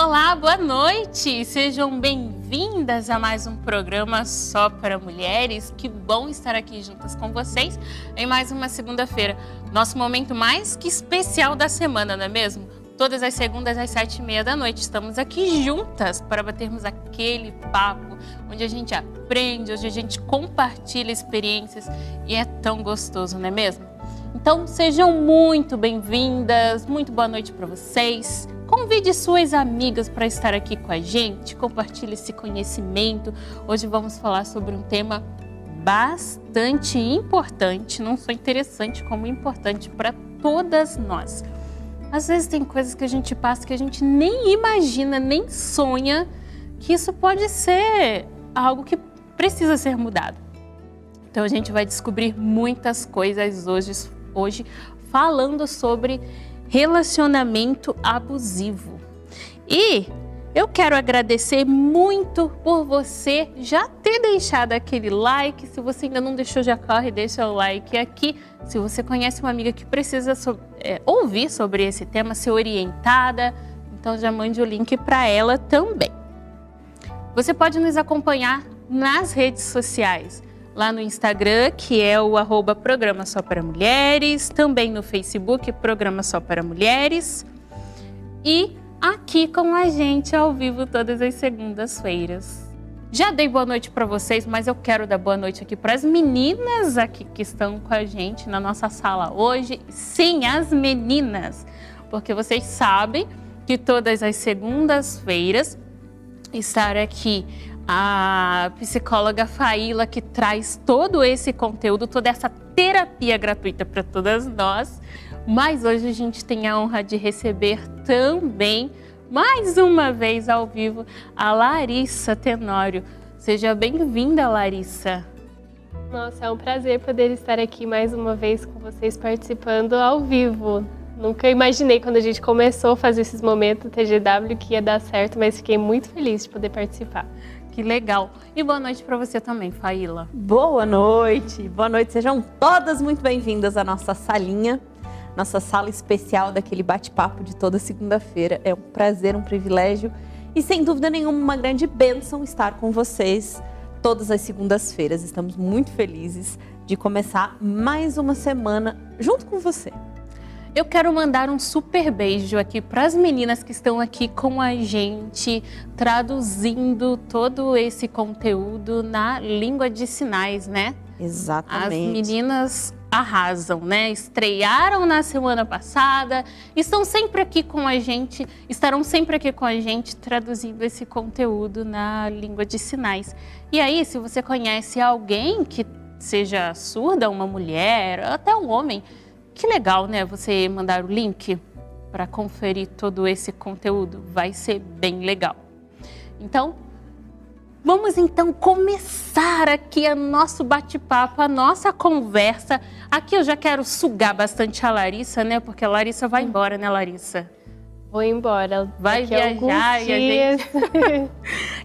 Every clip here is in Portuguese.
Olá, boa noite! Sejam bem-vindas a mais um programa Só para Mulheres. Que bom estar aqui juntas com vocês em mais uma segunda-feira. Nosso momento mais que especial da semana, não é mesmo? Todas as segundas às 7h30 da noite estamos aqui juntas para batermos aquele papo onde a gente aprende, onde a gente compartilha experiências e é tão gostoso, não é mesmo? Então sejam muito bem-vindas, muito boa noite para vocês. Convide suas amigas para estar aqui com a gente, compartilhe esse conhecimento. Hoje vamos falar sobre um tema bastante importante, não só interessante, como importante para todas nós. Às vezes tem coisas que a gente passa que a gente nem imagina, nem sonha que isso pode ser algo que precisa ser mudado. Então a gente vai descobrir muitas coisas hoje falando sobre relacionamento abusivo. E eu quero agradecer muito por você já ter deixado aquele like. Se você ainda não deixou, já corre, deixa o like aqui. Se você conhece uma amiga que precisa ouvir sobre esse tema, ser orientada, então já mande o link para ela também. Você pode nos acompanhar nas redes sociais. Lá no Instagram, que é o @Programa Só para Mulheres, também no Facebook, Programa Só para Mulheres, e aqui com a gente ao vivo todas as segundas-feiras. Já dei boa noite para vocês, mas eu quero dar boa noite aqui para as meninas aqui que estão com a gente na nossa sala hoje. Sim, as meninas, porque vocês sabem que todas as segundas-feiras estar aqui a psicóloga Faíla, que traz todo esse conteúdo, toda essa terapia gratuita para todas nós. Mas hoje a gente tem a honra de receber também, mais uma vez ao vivo, a Larissa Tenório. Seja bem-vinda, Larissa. Nossa, é um prazer poder estar aqui mais uma vez com vocês participando ao vivo. Nunca imaginei quando a gente começou a fazer esses momentos TGW que ia dar certo, mas fiquei muito feliz de poder participar. Que legal. E boa noite para você também, Faíla. Boa noite. Boa noite. Sejam todas muito bem-vindas à nossa salinha, nossa sala especial daquele bate-papo de toda segunda-feira. É um prazer, um privilégio e, sem dúvida nenhuma, uma grande bênção estar com vocês todas as segundas-feiras. Estamos muito felizes de começar mais uma semana junto com você. Eu quero mandar um super beijo aqui para as meninas que estão aqui com a gente, traduzindo todo esse conteúdo na língua de sinais, né? Exatamente. As meninas arrasam, né? Estrearam na semana passada, estão sempre aqui com a gente, estarão sempre aqui com a gente traduzindo esse conteúdo na língua de sinais. E aí, se você conhece alguém que seja surda, uma mulher, até um homem, que legal, né? Você mandar o link para conferir todo esse conteúdo. Vai ser bem legal. Então, vamos então começar aqui o nosso bate-papo, a nossa conversa. Aqui eu já quero sugar bastante a Larissa, né? Porque a Larissa vai embora, né, Larissa? Vou embora. Vai viajar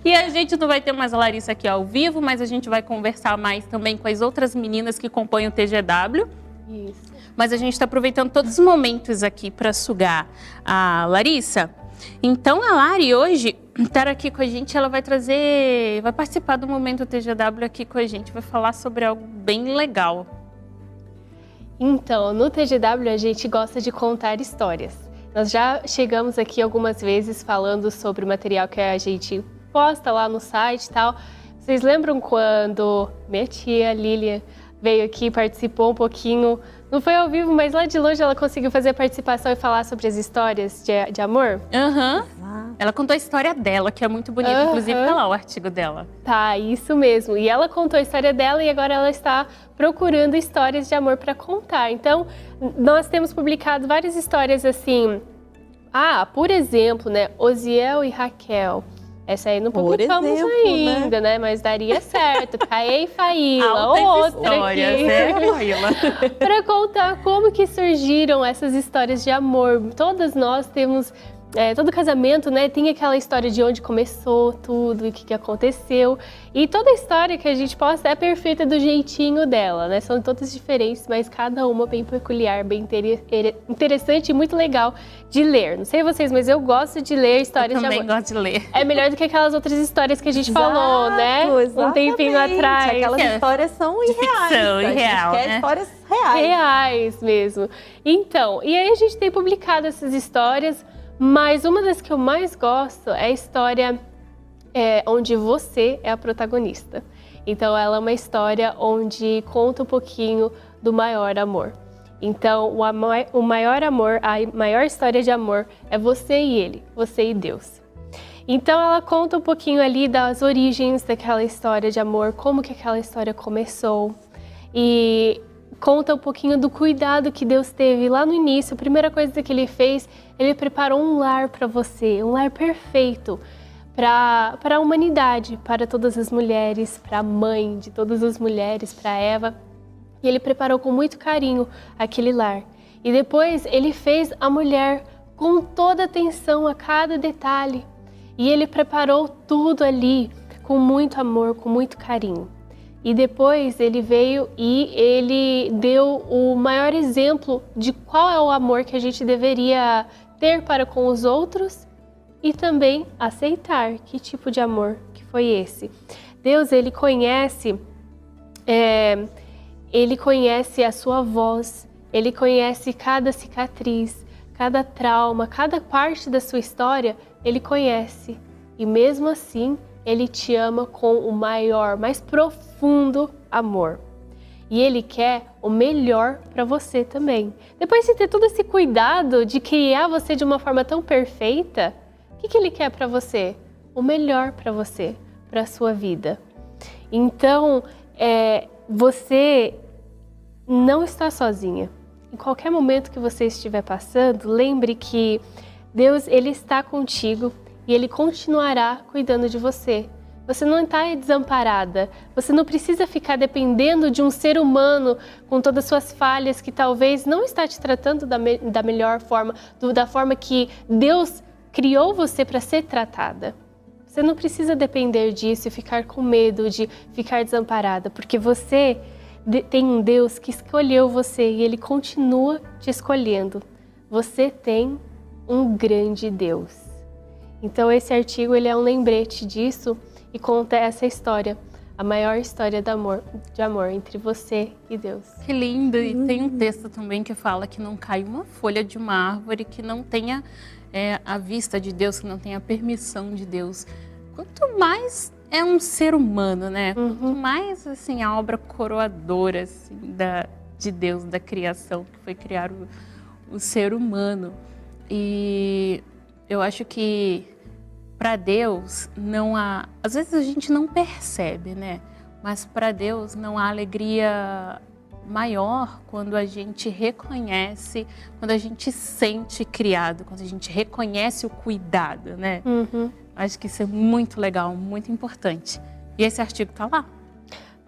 e a gente não vai ter mais a Larissa aqui ao vivo, mas a gente vai conversar mais também com as outras meninas que compõem o TGW. Isso. Mas a gente está aproveitando todos os momentos aqui para sugar a Larissa. Então a Lari hoje estar aqui com a gente, ela vai participar do Momento TGW aqui com a gente, vai falar sobre algo bem legal. Então, no TGW a gente gosta de contar histórias. Nós já chegamos aqui algumas vezes falando sobre o material que a gente posta lá no site e tal. Vocês lembram quando minha tia Lília veio aqui, participou um pouquinho? Não foi ao vivo, mas lá de longe ela conseguiu fazer a participação e falar sobre as histórias de amor. Ela contou a história dela, que é muito bonita. Inclusive, tá lá o artigo dela. Tá, isso mesmo. E ela contou a história dela e agora ela está procurando histórias de amor para contar. Então, nós temos publicado várias histórias assim. Por exemplo, né? Osiel e Raquel. Essa aí não publicamos ainda, né? Mas daria certo. Caê e Faíla, outra aqui. Para contar como que surgiram essas histórias de amor. Todas nós temos todo casamento, né, tem aquela história de onde começou tudo e o que aconteceu. E toda a história que a gente posta é perfeita do jeitinho dela, né? São todas diferentes, mas cada uma bem peculiar, bem interessante e muito legal de ler. Não sei vocês, mas eu gosto de ler histórias de amor. Eu também gosto de ler. É melhor do que aquelas outras histórias que a gente falou, né? Exatamente. Um tempinho atrás. Aquelas histórias são irreais. Ficção, irreal, a gente quer né? histórias reais. Reais mesmo. Então, e aí a gente tem publicado essas histórias, mas uma das que eu mais gosto é a história onde você é a protagonista. Então, ela é uma história onde conta um pouquinho do maior amor. Então, o maior amor, a maior história de amor é você e ele, você e Deus. Então, ela conta um pouquinho ali das origens daquela história de amor, como que aquela história começou. E conta um pouquinho do cuidado que Deus teve lá no início. A primeira coisa que ele fez, ele preparou um lar para você, um lar perfeito para a humanidade, para todas as mulheres, para a mãe de todas as mulheres, para Eva. E ele preparou com muito carinho aquele lar. E depois ele fez a mulher com toda atenção a cada detalhe. E ele preparou tudo ali com muito amor, com muito carinho. E depois ele veio e ele deu o maior exemplo de qual é o amor que a gente deveria ter para com os outros e também aceitar que tipo de amor que foi esse. Deus, ele conhece a sua voz, ele conhece cada cicatriz, cada trauma, cada parte da sua história, ele conhece. E mesmo assim, ele te ama com o maior, mais profundo amor. E ele quer o melhor para você também. Depois de ter todo esse cuidado de criar você de uma forma tão perfeita, o que ele quer para você? O melhor para você, para a sua vida. Então, você não está sozinha. Em qualquer momento que você estiver passando, lembre que Deus, ele está contigo e ele continuará cuidando de você. Você não está desamparada. Você não precisa ficar dependendo de um ser humano com todas as suas falhas que talvez não está te tratando da melhor forma, da forma que Deus criou você para ser tratada. Você não precisa depender disso e ficar com medo de ficar desamparada, porque você tem um Deus que escolheu você e ele continua te escolhendo. Você tem um grande Deus. Então esse artigo ele é um lembrete disso e conta essa história, a maior história de amor entre você e Deus. Que lindo! E tem um texto também que fala que não cai uma folha de uma árvore que não tenha a vista de Deus, que não tenha a permissão de Deus. Quanto mais é um ser humano, né? Quanto mais assim, a obra coroadora assim, de Deus, da criação, que foi criar o ser humano. E eu acho que para Deus não há... Às vezes a gente não percebe, né? Mas para Deus não há alegria maior quando a gente reconhece, quando a gente sente criado, quando a gente reconhece o cuidado, né? Acho que isso é muito legal, muito importante. E esse artigo tá lá.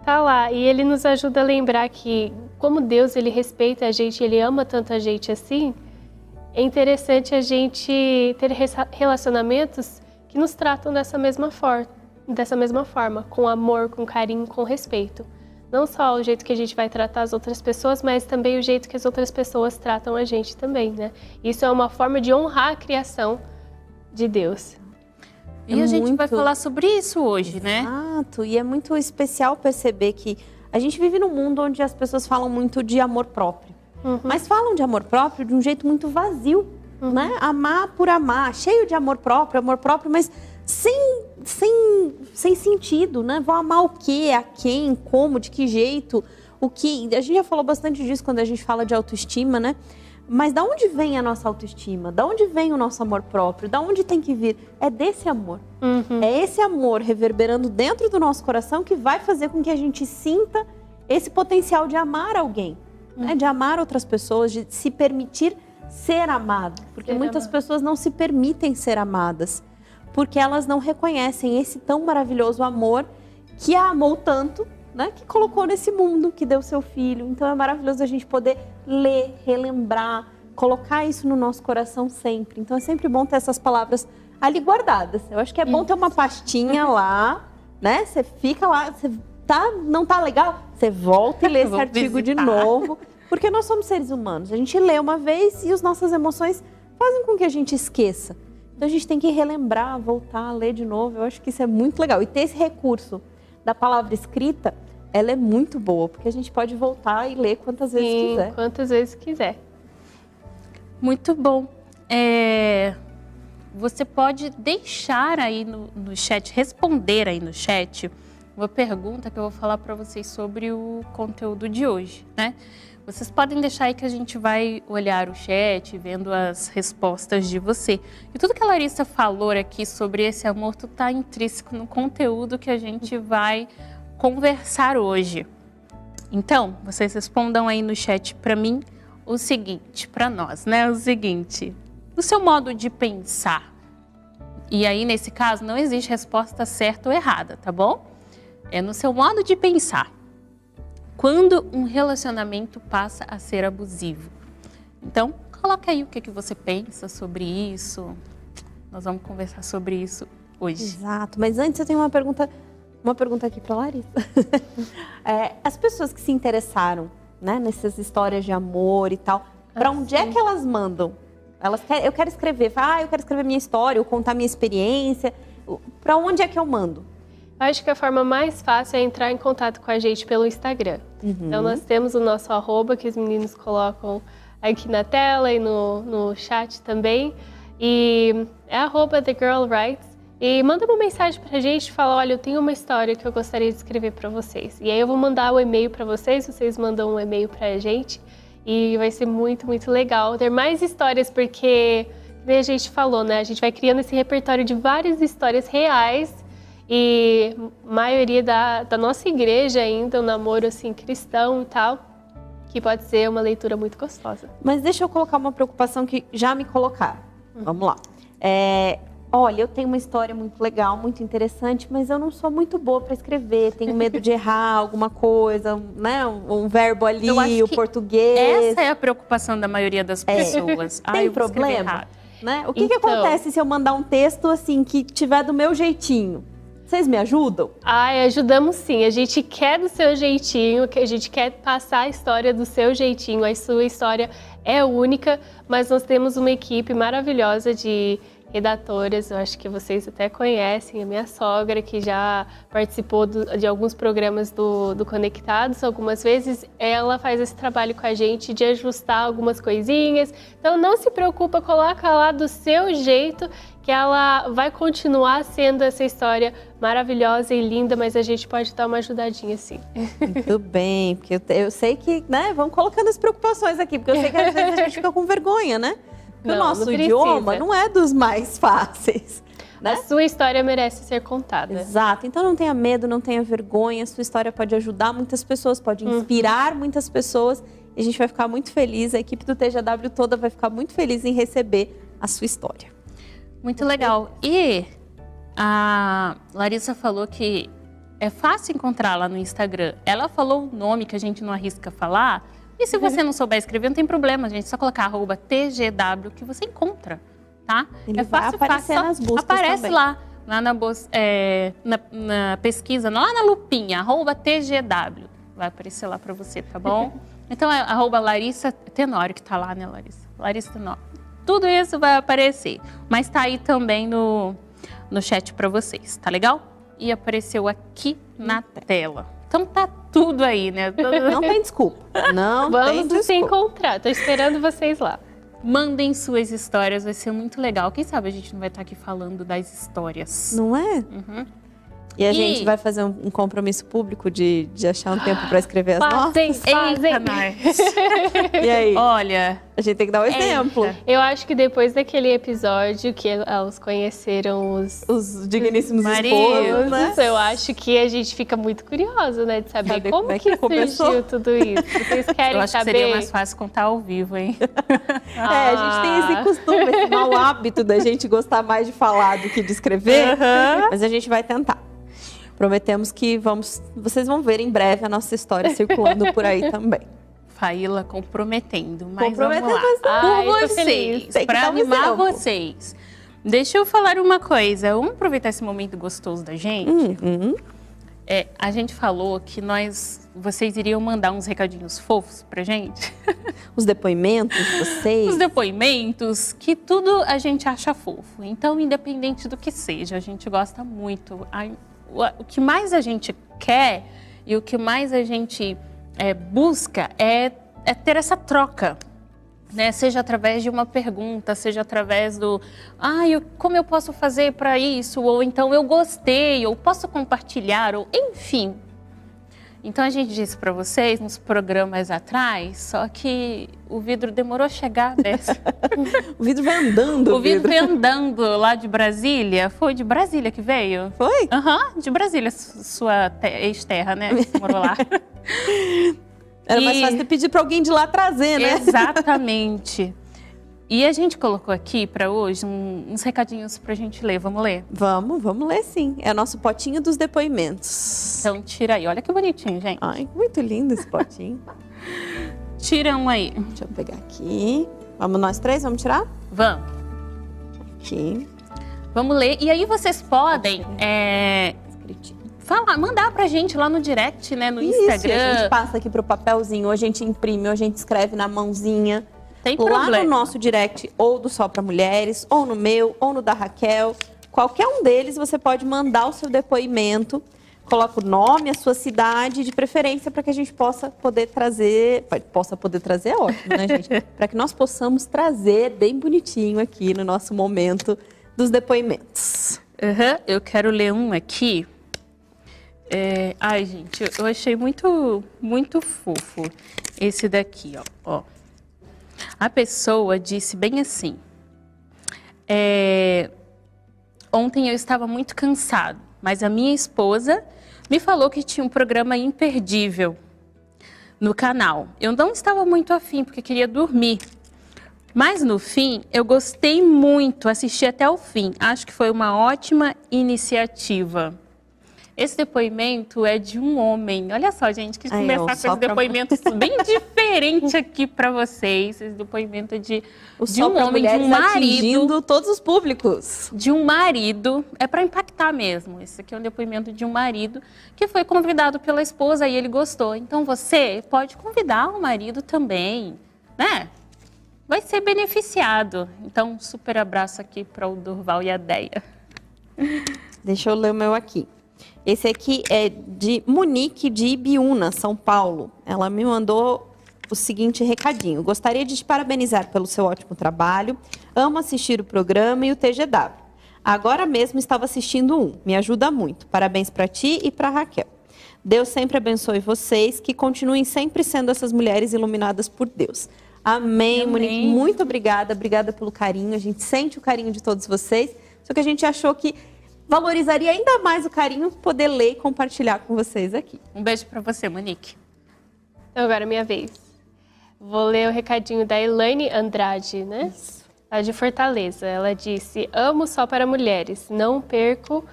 Tá lá, e ele nos ajuda a lembrar que como Deus, ele respeita a gente, ele ama tanta gente assim, é interessante a gente ter relacionamentos que nos tratam dessa mesma forma, com amor, com carinho, com respeito. Não só o jeito que a gente vai tratar as outras pessoas, mas também o jeito que as outras pessoas tratam a gente também, né? Isso é uma forma de honrar a criação de Deus. E a gente vai falar sobre isso hoje, né? Exato, e é muito especial perceber que a gente vive num mundo onde as pessoas falam muito de amor próprio. Mas falam de amor próprio de um jeito muito vazio, né? Amar por amar, cheio de amor próprio, mas sem sentido, né? Vou amar o quê, a quem, como, de que jeito, o que... A gente já falou bastante disso quando a gente fala de autoestima, né? Mas da onde vem a nossa autoestima? Da onde vem o nosso amor próprio? Da onde tem que vir? É desse amor. É esse amor reverberando dentro do nosso coração que vai fazer com que a gente sinta esse potencial de amar alguém, né? De amar outras pessoas, de se permitir ser amado. Porque muitas pessoas não se permitem ser amadas, porque elas não reconhecem esse tão maravilhoso amor que a amou tanto, né, que colocou nesse mundo, que deu seu filho. Então é maravilhoso a gente poder ler, relembrar, colocar isso no nosso coração sempre. Então, é sempre bom ter essas palavras ali guardadas. Eu acho que é bom ter uma pastinha lá, né? Você fica lá, você não tá legal? Você volta e lê esse artigo de novo. Porque nós somos seres humanos. A gente lê uma vez e as nossas emoções fazem com que a gente esqueça. Então, a gente tem que relembrar, voltar, ler de novo. Eu acho que isso é muito legal. E ter esse recurso da palavra escrita, ela é muito boa. Porque a gente pode voltar e ler quantas vezes quiser. Quantas vezes quiser. Muito bom. Você pode deixar aí no chat, responder aí no chat, uma pergunta que eu vou falar para vocês sobre o conteúdo de hoje, né? Vocês podem deixar aí que a gente vai olhar o chat, vendo as respostas de você. E tudo que a Larissa falou aqui sobre esse amor, tudo está intrínseco no conteúdo que a gente vai conversar hoje. Então, vocês respondam aí no chat para mim o seguinte, para nós, né? O seguinte, no seu modo de pensar. E aí, nesse caso, não existe resposta certa ou errada, tá bom? É no seu modo de pensar. Quando um relacionamento passa a ser abusivo. Então, coloca aí o que você pensa sobre isso. Nós vamos conversar sobre isso hoje. Exato, mas antes eu tenho uma pergunta aqui para Larissa. As pessoas que se interessaram, né, nessas histórias de amor e tal, para onde é que elas mandam? Eu quero escrever, eu quero escrever minha história, ou contar minha experiência. Para onde é que eu mando? Eu acho que a forma mais fácil é entrar em contato com a gente pelo Instagram. Então, nós temos o nosso @, que os meninos colocam aqui na tela e no chat também. E é @TheGirlWrites. E manda uma mensagem pra gente e fala, olha, eu tenho uma história que eu gostaria de escrever para vocês. E aí eu vou mandar o e-mail para vocês mandam um e-mail pra gente. E vai ser muito, muito legal ter mais histórias, porque, como a gente falou, né? A gente vai criando esse repertório de várias histórias reais. E a maioria da nossa igreja ainda, um namoro assim, cristão e tal, que pode ser uma leitura muito gostosa. Mas deixa eu colocar uma preocupação que já me colocaram. Vamos lá. Olha, eu tenho uma história muito legal, muito interessante, mas eu não sou muito boa para escrever. Tenho medo de errar alguma coisa, né? Um verbo ali, o português. Essa é a preocupação da maioria das pessoas. Tem problema? Né? O que acontece se eu mandar um texto assim que tiver do meu jeitinho? Vocês me ajudam? Ajudamos sim. A gente quer do seu jeitinho, a gente quer passar a história do seu jeitinho. A sua história é única, mas nós temos uma equipe maravilhosa de redatoras, eu acho que vocês até conhecem, a minha sogra, que já participou de alguns programas do Conectados algumas vezes, ela faz esse trabalho com a gente de ajustar algumas coisinhas. Então não se preocupa, coloca lá do seu jeito, que ela vai continuar sendo essa história maravilhosa e linda, mas a gente pode dar uma ajudadinha sim. Muito bem, porque eu sei que, né, vamos colocando as preocupações aqui, porque eu sei que às vezes a gente fica com vergonha, né? Porque o nosso idioma não é dos mais fáceis. Né? A sua história merece ser contada. Exato. Então não tenha medo, não tenha vergonha. A sua história pode ajudar muitas pessoas, pode inspirar muitas pessoas. E a gente vai ficar muito feliz, a equipe do TGW toda vai ficar muito feliz em receber a sua história. Muito legal. E a Larissa falou que é fácil encontrar lá no Instagram. Ela falou um nome que a gente não arrisca falar. E se você não souber escrever, não tem problema, gente. É só colocar @TGW que você encontra, tá? Ele vai aparecer nas buscas aparece também. lá na pesquisa, lá na lupinha, @TGW. Vai aparecer lá pra você, tá bom? Então é @Larissa Tenório, que tá lá, né, Larissa? Larissa Tenório. Tudo isso vai aparecer, mas tá aí também no chat pra vocês, tá legal? E apareceu aqui na tela. Então tá tudo aí, né? Não tem desculpa. Vamos se encontrar. Tô esperando vocês lá. Mandem suas histórias, vai ser muito legal. Quem sabe a gente não vai estar aqui falando das histórias. Não é? E a gente vai fazer um compromisso público de achar um tempo para escrever as nossas? E aí? Olha, a gente tem que dar um exemplo. Eu acho que depois daquele episódio que elas conheceram os digníssimos esposos, né? Eu acho que a gente fica muito curiosa, né? De saber como que surgiu tudo isso. Vocês querem saber? Eu acho que seria mais fácil contar ao vivo, hein? A gente tem esse costume, esse mau hábito da gente gostar mais de falar do que de escrever. Mas a gente vai tentar. Prometemos que vocês vão ver em breve a nossa história circulando por aí também. Faíla comprometendo, mas vamos lá. Por vocês, para animar vocês. Deixa eu falar uma coisa. Vamos aproveitar esse momento gostoso da gente? A gente falou que vocês iriam mandar uns recadinhos fofos pra gente. Os depoimentos de vocês. Os depoimentos, que tudo a gente acha fofo. Então, independente do que seja, a gente gosta muito. O que mais a gente quer e o que mais a gente busca é ter essa troca. Né? Seja através de uma pergunta, seja através do como eu posso fazer para isso, ou então eu gostei, ou posso compartilhar, ou enfim. Então a gente disse para vocês nos programas atrás, só que o vidro demorou a chegar dessa. O vidro vai andando. O vidro vai andando lá de Brasília. Foi de Brasília que veio? Foi? De Brasília, sua ex-terra, né? Você morou lá. Era mais fácil pedir para alguém de lá trazer, né? Exatamente. E a gente colocou aqui para hoje uns recadinhos pra gente ler. Vamos ler? Vamos ler sim. É o nosso potinho dos depoimentos. Então tira aí. Olha que bonitinho, gente. Ai, muito lindo esse potinho. Tira um aí. Deixa eu pegar aqui. Vamos nós três? Vamos tirar? Vamos. Aqui. Vamos ler. E aí vocês podem mandar pra gente lá no direct, né? No Instagram. A gente passa aqui pro papelzinho, ou a gente imprime, ou a gente escreve na mãozinha. Tem lá problema. No nosso direct, ou do Só Pra Mulheres, ou no meu, ou no da Raquel. Qualquer um deles, você pode mandar o seu depoimento. Coloca o nome, a sua cidade, de preferência, para que a gente possa poder trazer... é ótimo, né, gente? Para que nós possamos trazer bem bonitinho aqui no nosso momento dos depoimentos. Eu quero ler um aqui. Ai, gente, eu achei muito, muito fofo esse daqui, ó. A pessoa disse bem assim: ontem eu estava muito cansado, mas a minha esposa me falou que tinha um programa imperdível no canal. Eu não estava muito afim, porque queria dormir. Mas no fim, eu gostei muito, assisti até o fim. Acho que foi uma ótima iniciativa. Esse depoimento é de um homem. Olha só, gente, quis começar com esse depoimento bem diferente aqui para vocês. Esse depoimento é de um homem, de um marido. Todos os públicos. De um marido. É para impactar mesmo. Esse aqui é um depoimento de um marido que foi convidado pela esposa e ele gostou. Então você pode convidar o marido também, né? Vai ser beneficiado. Então, super abraço aqui para o Durval e a Deia. Deixa eu ler o meu aqui. Esse aqui é de Monique de Ibiúna, São Paulo. Ela me mandou o seguinte recadinho. Gostaria de te parabenizar pelo seu ótimo trabalho. Amo assistir o programa e o TGW. Agora mesmo estava assistindo um. Me ajuda muito. Parabéns para ti e para Raquel. Deus sempre abençoe vocês, que continuem sempre sendo essas mulheres iluminadas por Deus. Amém, Monique. Muito obrigada. Obrigada pelo carinho. A gente sente o carinho de todos vocês. Só que a gente achou que valorizaria ainda mais o carinho poder ler e compartilhar com vocês aqui. Um beijo para você, Monique. Então, agora é minha vez. Vou ler o recadinho da Elaine Andrade, né? Isso. Lá de Fortaleza. Ela disse: amo Só para Mulheres, não perco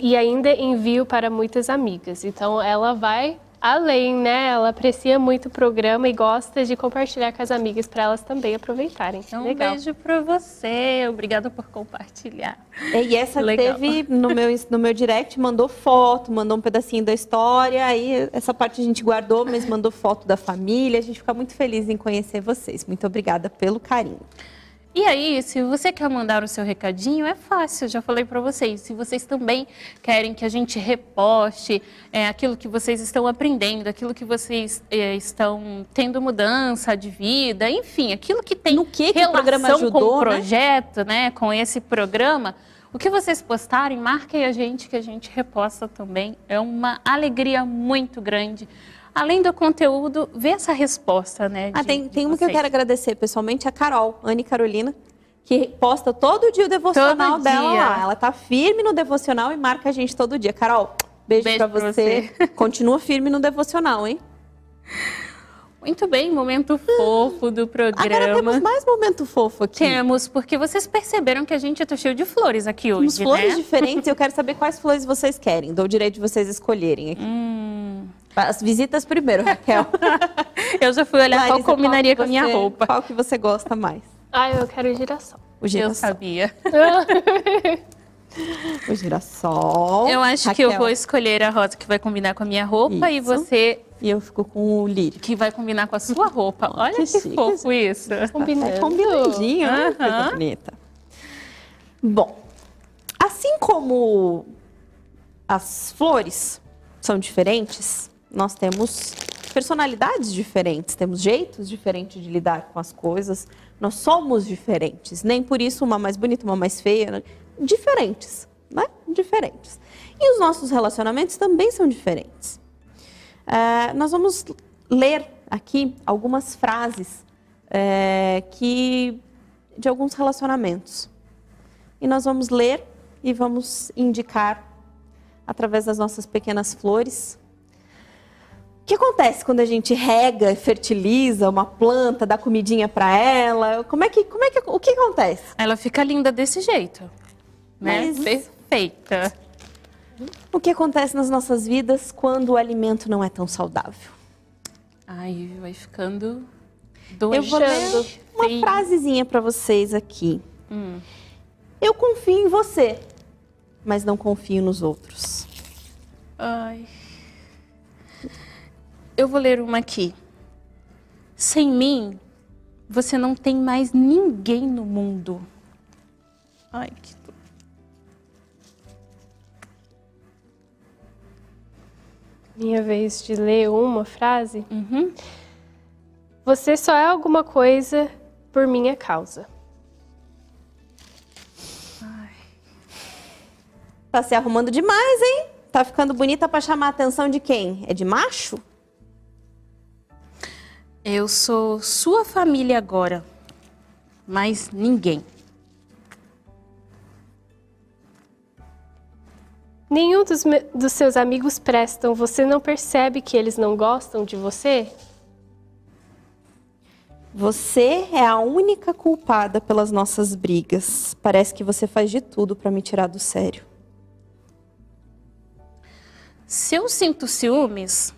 e ainda envio para muitas amigas. Então, ela vai além, né? Ela aprecia muito o programa e gosta de compartilhar com as amigas para elas também aproveitarem. Então, legal. Um beijo para você. Obrigada por compartilhar. E essa teve no meu direct, mandou foto, mandou um pedacinho da história. Aí essa parte a gente guardou, mas mandou foto da família. A gente fica muito feliz em conhecer vocês. Muito obrigada pelo carinho. E aí, se você quer mandar o seu recadinho, é fácil, já falei para vocês. Se vocês também querem que a gente reposte aquilo que vocês estão aprendendo, aquilo que vocês estão tendo mudança de vida, enfim, aquilo que tem relação o programa ajudou, com o projeto, né, com esse programa, o que vocês postarem, marquem a gente que a gente reposta também. É uma alegria muito grande. Além do conteúdo, ver essa resposta, né? Tem uma que eu quero agradecer pessoalmente, a Carol, Anne Carolina, que posta todo dia o devocional dela lá. Ela tá firme no devocional e marca a gente todo dia. Carol, beijo pra você. Continua firme no devocional, hein? Muito bem, momento fofo do programa. Agora temos mais momento fofo aqui. Temos, porque vocês perceberam que a gente tá cheio de flores aqui hoje, flores diferentes, eu quero saber quais flores vocês querem. Dou o direito de vocês escolherem aqui. As visitas primeiro, Raquel. Eu já fui olhar Larissa, qual combinaria com a minha você- roupa. Qual que você gosta mais? Eu quero girassol. O Eu girassol. sabia. O girassol. Eu acho que eu Raquel. vou escolher a rosa que vai combinar com a minha roupa e Isso. você E eu fico com o lírio. que vai combinar com a sua roupa. Olha Que que chique, fofo isso. Combinando. É combinandinho, né? Aham. Coisa bonita. Bom, assim como as flores são diferentes, nós temos personalidades diferentes, temos jeitos diferentes de lidar com as coisas. Nós somos diferentes, nem por isso uma mais bonita, uma mais feia, né? Diferentes, né? Diferentes. E os nossos relacionamentos também são diferentes. Nós vamos ler aqui algumas frases de alguns relacionamentos. E nós vamos ler e vamos indicar, através das nossas pequenas flores, o que acontece quando a gente rega, fertiliza uma planta, dá comidinha para ela. O que acontece? Ela fica linda desse jeito, né? Mas- Perfeita. O que acontece nas nossas vidas quando o alimento não é tão saudável? Ai, vai ficando Eu vou ler uma feio. frasezinha para vocês aqui. Eu confio em você, mas não confio nos outros. Ai. Eu vou ler uma aqui. Sem mim, você não tem mais ninguém no mundo. Ai, que dor. Minha vez de ler uma frase. Uhum. Você só é alguma coisa por minha causa. Tá se arrumando demais, hein? Tá ficando bonita para chamar a atenção de quem? É de macho? Eu sou sua família agora, mas ninguém. Nenhum dos seus amigos prestam. Você não percebe que eles não gostam de você? Você é a única culpada pelas nossas brigas. Parece que você faz de tudo para me tirar do sério. Se eu sinto ciúmes,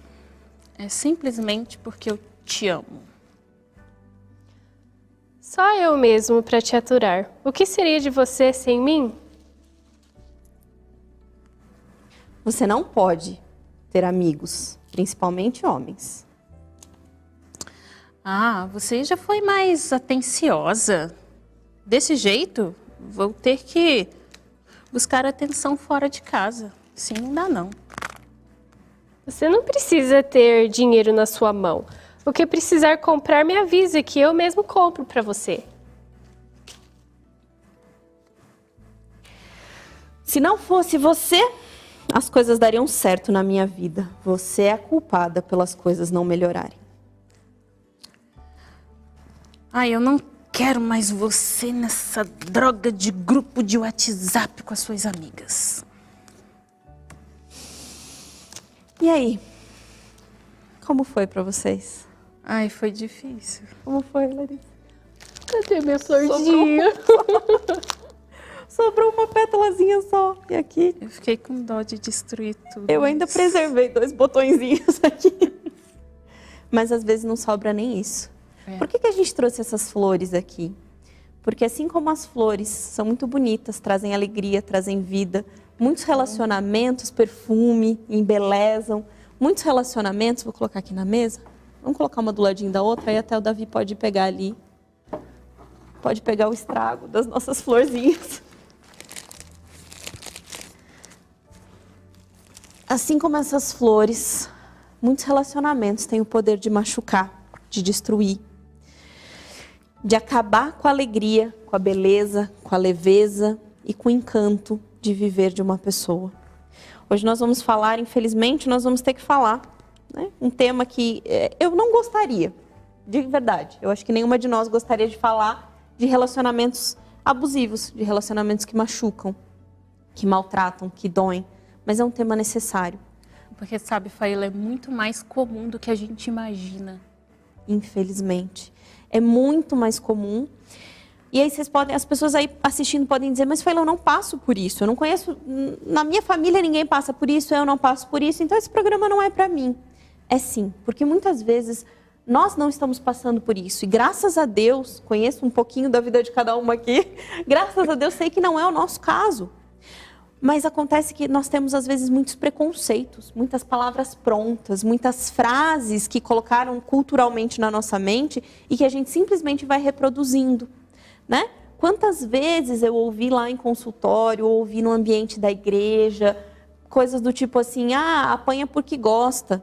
é simplesmente porque eu te amo. Só eu mesmo para te aturar. O que seria de você sem mim? Você não pode ter amigos, principalmente homens. Ah, você já foi mais atenciosa. Desse jeito, vou ter que buscar atenção fora de casa. Assim não dá, não. Você não precisa ter dinheiro na sua mão. O que precisar comprar, me avise que eu mesmo compro para você. Se não fosse você, as coisas dariam certo na minha vida. Você é a culpada pelas coisas não melhorarem. Ai, eu não quero mais você nessa droga de grupo de WhatsApp com as suas amigas. E aí? Como foi pra vocês? Ai, foi difícil. Como foi, Larissa? Cadê minha florzinha? Sobrou uma pétalazinha só. E aqui, Eu fiquei com dó de destruir tudo. eu ainda preservei 2 botõezinhos aqui. Mas às vezes não sobra nem isso. Por que a gente trouxe essas flores aqui? Porque assim como as flores são muito bonitas, trazem alegria, trazem vida, muitos relacionamentos, perfume, embelezam. Muitos relacionamentos, vou colocar aqui na mesa. Vamos colocar uma do ladinho da outra, aí até o Davi pode pegar ali. Pode pegar o estrago das nossas florzinhas. Assim como essas flores, muitos relacionamentos têm o poder de machucar, de destruir, de acabar com a alegria, com a beleza, com a leveza e com o encanto de viver de uma pessoa. Hoje nós vamos falar, infelizmente, nós vamos ter que falar, né? Um tema que eu não gostaria, de verdade. Eu acho que nenhuma de nós gostaria de falar de relacionamentos abusivos, de relacionamentos que machucam, que maltratam, que doem. Mas é um tema necessário, Porque, sabe, Faíla, é muito mais comum do que a gente imagina. infelizmente. É muito mais comum. E aí as pessoas aí assistindo podem dizer, mas Faíla, eu não passo por isso. Eu não conheço, na minha família ninguém passa por isso, eu não passo por isso, então esse programa não é para mim. É sim, porque muitas vezes nós não estamos passando por isso. E graças a Deus, conheço um pouquinho da vida de cada uma aqui, graças a Deus sei que não é o nosso caso. Mas acontece que nós temos às vezes muitos preconceitos, muitas palavras prontas, muitas frases que colocaram culturalmente na nossa mente e que a gente simplesmente vai reproduzindo, né? Quantas vezes eu ouvi lá em consultório, ouvi no ambiente da igreja, coisas do tipo assim, apanha porque gosta.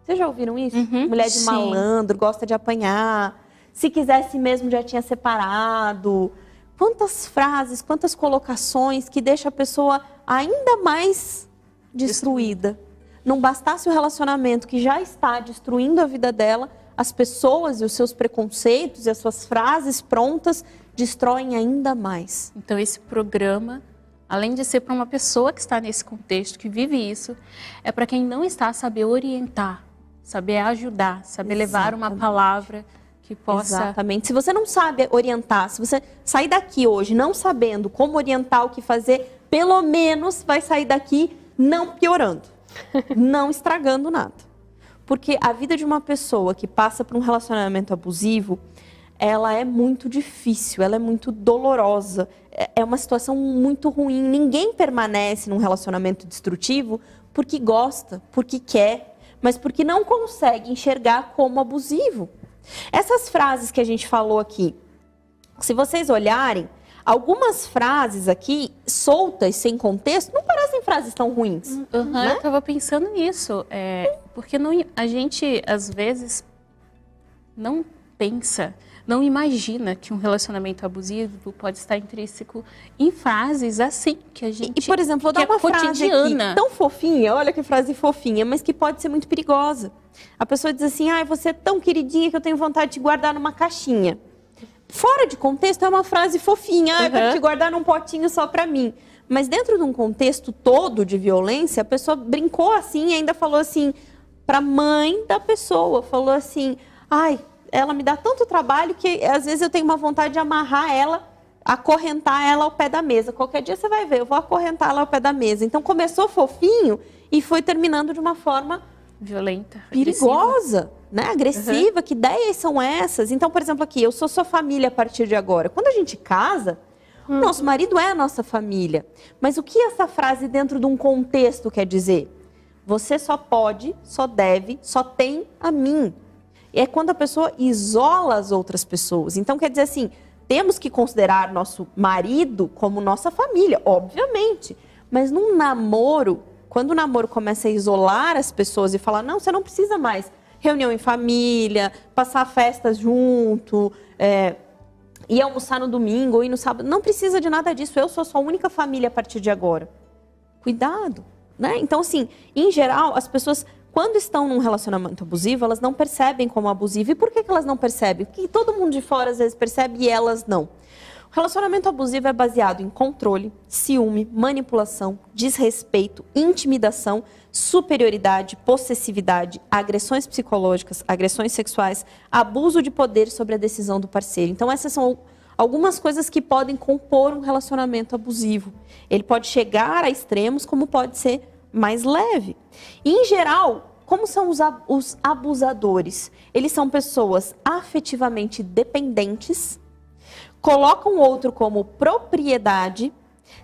Vocês já ouviram isso? Mulher de malandro, gosta de apanhar. Se quisesse mesmo, já tinha separado. Quantas frases, quantas colocações que deixam a pessoa ainda mais destruída. Não bastasse o relacionamento que já está destruindo a vida dela, as pessoas e os seus preconceitos e as suas frases prontas destroem ainda mais. Então esse programa, além de ser para uma pessoa que está nesse contexto, que vive isso, é para quem não está a saber orientar, saber ajudar, saber levar uma palavra que possa... Exatamente. Se você não sabe orientar, se você sair daqui hoje não sabendo como orientar, o que fazer, pelo menos vai sair daqui não piorando, não estragando nada. Porque a vida de uma pessoa que passa por um relacionamento abusivo, ela é muito difícil, ela é muito dolorosa, é uma situação muito ruim. Ninguém permanece num relacionamento destrutivo porque gosta, porque quer, mas porque não consegue enxergar como abusivo. Essas frases que a gente falou aqui, se vocês olharem, algumas frases aqui, soltas, sem contexto, não parecem frases tão ruins. Né? Eu estava pensando nisso, porque a gente, às vezes, não pensa, não imagina que um relacionamento abusivo pode estar intrínseco em frases assim, que a gente... E, por exemplo, vou dar uma frase aqui tão fofinha, olha que frase fofinha, mas que pode ser muito perigosa. A pessoa diz assim, você é tão queridinha que eu tenho vontade de guardar numa caixinha. Fora de contexto é uma frase fofinha, eu quero te guardar num potinho só pra mim. Mas dentro de um contexto todo de violência, a pessoa brincou assim e ainda falou assim pra mãe da pessoa, falou assim, ela me dá tanto trabalho que às vezes eu tenho uma vontade de amarrar ela, acorrentar ela ao pé da mesa. Qualquer dia você vai ver, eu vou acorrentar ela ao pé da mesa. Então começou fofinho e foi terminando de uma forma violenta, perigosa, né? Agressiva. Que ideias são essas? Então, por exemplo, aqui, eu sou sua família a partir de agora. Quando a gente casa, o nosso marido é a nossa família. Mas o que essa frase dentro de um contexto quer dizer? Você só pode, só deve, só tem a mim. É quando a pessoa isola as outras pessoas. Então, quer dizer assim, temos que considerar nosso marido como nossa família, obviamente. Mas num namoro, quando o namoro começa a isolar as pessoas e falar, não, você não precisa mais reunião em família, passar festas junto, ir almoçar no domingo ou ir no sábado, não precisa de nada disso, eu sou sua única família a partir de agora. Cuidado, né? Então, assim, em geral, as pessoas... Quando estão num relacionamento abusivo, elas não percebem como abusivo. E por que elas não percebem? Porque todo mundo de fora às vezes percebe e elas não. O relacionamento abusivo é baseado em controle, ciúme, manipulação, desrespeito, intimidação, superioridade, possessividade, agressões psicológicas, agressões sexuais, abuso de poder sobre a decisão do parceiro. Então essas são algumas coisas que podem compor um relacionamento abusivo. Ele pode chegar a extremos, como pode ser mais leve. E, em geral, como são os abusadores? Eles são pessoas afetivamente dependentes, colocam o outro como propriedade,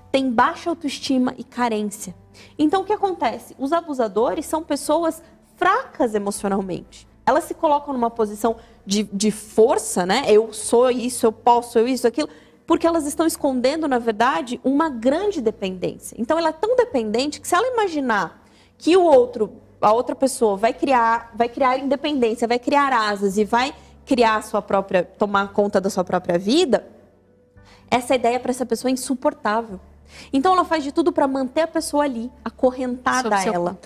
têm baixa autoestima e carência. Então, o que acontece? Os abusadores são pessoas fracas emocionalmente. Elas se colocam numa posição de força, né? Eu sou isso, eu posso, eu isso, aquilo... Porque elas estão escondendo, na verdade, uma grande dependência. Então, ela é tão dependente que se ela imaginar que a outra pessoa vai criar independência, vai criar asas e vai criar tomar conta da sua própria vida, essa ideia para essa pessoa é insuportável. Então, ela faz de tudo para manter a pessoa ali, acorrentada a ela,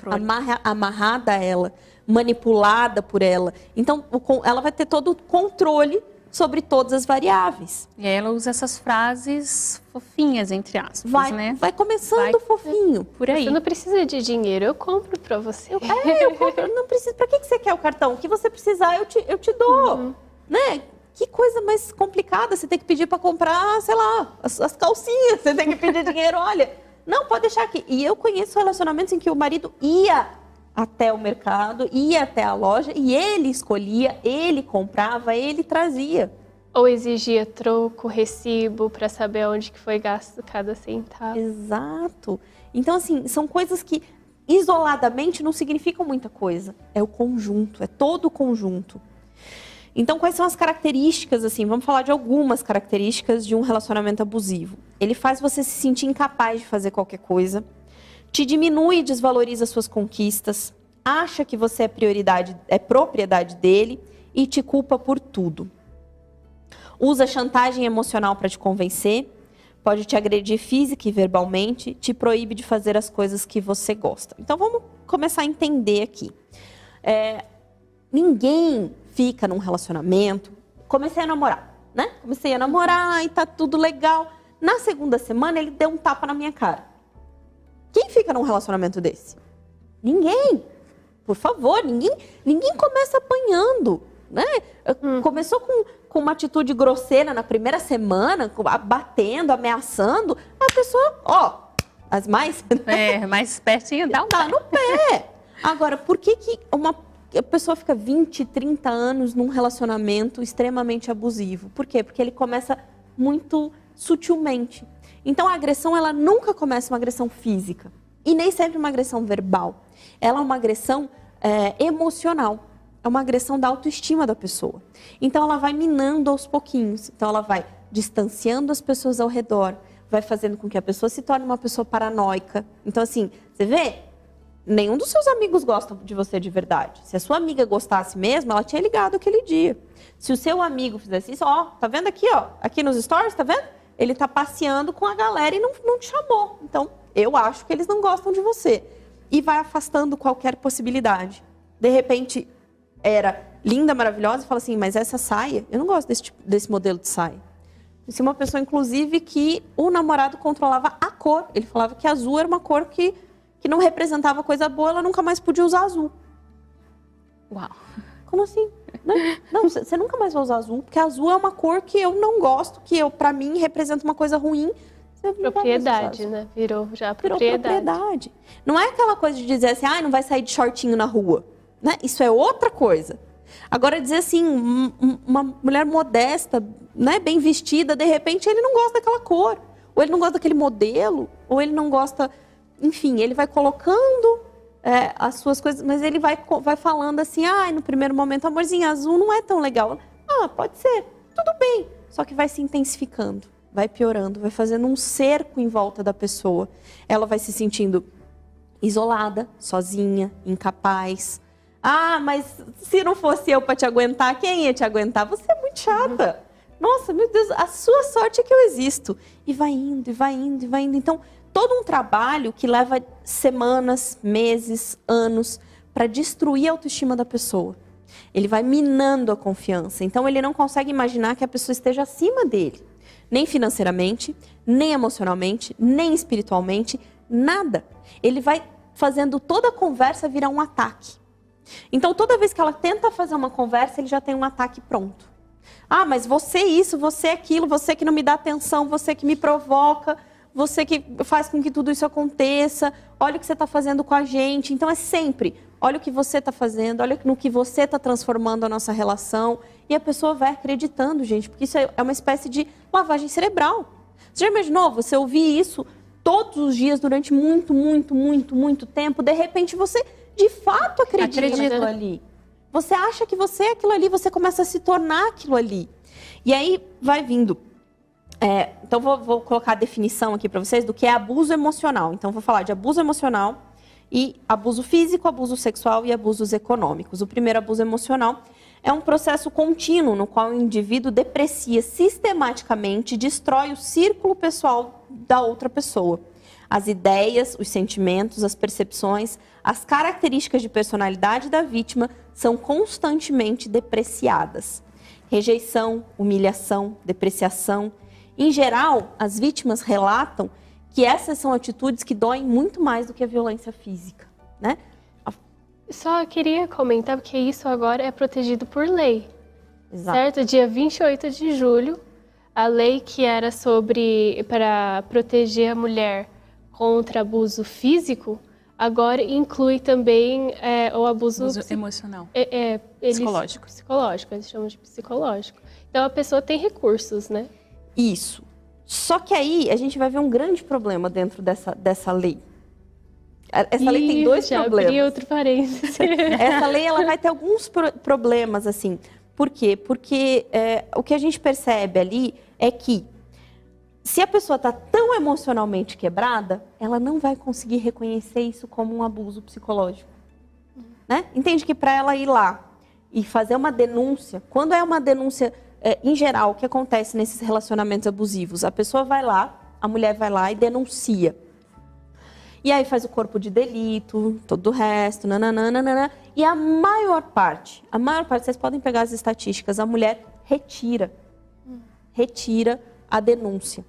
amarrada a ela, manipulada por ela. Então, ela vai ter todo o controle sobre todas as variáveis. E aí ela usa essas frases fofinhas, entre aspas, né? Vai começando fofinho. Por aí. Você não precisa de dinheiro, eu compro pra você. Eu compro, não preciso. Pra que você quer o cartão? O que você precisar, eu te dou. Né? Que coisa mais complicada. Você tem que pedir pra comprar, sei lá, as calcinhas. Você tem que pedir dinheiro, olha. Não, pode deixar aqui. E eu conheço relacionamentos em que o marido ia até o mercado, ia até a loja e ele escolhia, ele comprava, ele trazia. Ou exigia troco, recibo, para saber onde que foi gasto cada centavo. Exato. Então, assim, são coisas que isoladamente não significam muita coisa. É o conjunto, é todo o conjunto. Então, quais são as características, assim, vamos falar de algumas características de um relacionamento abusivo. Ele faz você se sentir incapaz de fazer qualquer coisa, te diminui e desvaloriza suas conquistas, acha que você é propriedade dele e te culpa por tudo. Usa chantagem emocional para te convencer, pode te agredir física e verbalmente, te proíbe de fazer as coisas que você gosta. Então, vamos começar a entender aqui. Ninguém fica num relacionamento, comecei a namorar, né? Comecei a namorar e tá tudo legal. Na segunda semana, ele deu um tapa na minha cara. Quem fica num relacionamento desse? Ninguém. Por favor, ninguém começa apanhando, né? Começou com uma atitude grosseira na primeira semana, batendo, ameaçando. A pessoa, as mais... mais pertinho, dá um tá no pé. Agora, por que a pessoa fica 20, 30 anos num relacionamento extremamente abusivo? Por quê? Porque ele começa muito sutilmente. Então, a agressão, ela nunca começa uma agressão física. E nem sempre uma agressão verbal. Ela é uma agressão emocional. É uma agressão da autoestima da pessoa. Então, ela vai minando aos pouquinhos. Então, ela vai distanciando as pessoas ao redor. Vai fazendo com que a pessoa se torne uma pessoa paranoica. Então, assim, você vê... Nenhum dos seus amigos gosta de você de verdade. Se a sua amiga gostasse mesmo, ela tinha ligado aquele dia. Se o seu amigo fizesse isso, tá vendo aqui, aqui nos stories, tá vendo? Ele tá passeando com a galera e não te chamou. Então, eu acho que eles não gostam de você. E vai afastando qualquer possibilidade. De repente, era linda, maravilhosa, e fala assim, mas essa saia, eu não gosto desse modelo de saia. Isso é uma pessoa, inclusive, que o namorado controlava a cor. Ele falava que azul era uma cor que não representava coisa boa, ela nunca mais podia usar azul. Uau! Como assim? Não, você nunca mais vai usar azul, porque azul é uma cor que eu não gosto, que pra mim representa uma coisa ruim. Propriedade, né? Virou propriedade. Não é aquela coisa de dizer assim, não vai sair de shortinho na rua. Né? Isso é outra coisa. Agora, dizer assim, uma mulher modesta, né, bem vestida, de repente ele não gosta daquela cor. Ou ele não gosta daquele modelo, ou ele não gosta... Enfim, ele vai colocando as suas coisas, mas ele vai falando assim, no primeiro momento, amorzinho, azul não é tão legal. Pode ser, tudo bem. Só que vai se intensificando, vai piorando, vai fazendo um cerco em volta da pessoa. Ela vai se sentindo isolada, sozinha, incapaz. Mas se não fosse eu para te aguentar, quem ia te aguentar? Você é muito chata. Nossa, meu Deus, a sua sorte é que eu existo. E vai indo, e vai indo, e vai indo. Então, todo um trabalho que leva semanas, meses, anos para destruir a autoestima da pessoa. Ele vai minando a confiança. Então, ele não consegue imaginar que a pessoa esteja acima dele. Nem financeiramente, nem emocionalmente, nem espiritualmente, nada. Ele vai fazendo toda a conversa virar um ataque. Então, toda vez que ela tenta fazer uma conversa, ele já tem um ataque pronto. Mas você isso, você aquilo, você que não me dá atenção, você que me provoca... Você que faz com que tudo isso aconteça, olha o que você está fazendo com a gente. Então, é sempre, olha o que você está fazendo, olha no que você está transformando a nossa relação. E a pessoa vai acreditando, gente, porque isso é uma espécie de lavagem cerebral. Você já imaginou você ouvir isso todos os dias durante muito tempo? De repente, você de fato acredita naquilo ali. Você acha que você é aquilo ali, você começa a se tornar aquilo ali. E aí, vai vindo... Então, vou colocar a definição aqui para vocês do que é abuso emocional. Então, vou falar de abuso emocional e abuso físico, abuso sexual e abusos econômicos. O primeiro, abuso emocional, é um processo contínuo no qual o indivíduo deprecia sistematicamente e destrói o círculo pessoal da outra pessoa. As ideias, os sentimentos, as percepções, as características de personalidade da vítima são constantemente depreciadas. Rejeição, humilhação, depreciação. Em geral, as vítimas relatam que essas são atitudes que doem muito mais do que a violência física, né? Só queria comentar, porque isso agora é protegido por lei. Exato. Certo? Dia 28 de julho, a lei que era para proteger a mulher contra abuso físico, agora inclui também o abuso emocional. Psicológico. Psicológico, eles chamam de psicológico. Então a pessoa tem recursos, né? Isso. Só que aí a gente vai ver um grande problema dentro dessa lei. Essa lei tem dois problemas. Abri outro parênteses. Essa lei ela vai ter alguns problemas, assim. Por quê? Porque o que a gente percebe ali é que se a pessoa está tão emocionalmente quebrada, ela não vai conseguir reconhecer isso como um abuso psicológico. Né? Entende que para ela ir lá e fazer uma denúncia, quando é uma denúncia, em geral, o que acontece nesses relacionamentos abusivos? A pessoa vai lá, a mulher vai lá e denuncia. E aí faz o corpo de delito, todo o resto, nananana. E a maior parte, vocês podem pegar as estatísticas, a mulher retira a denúncia.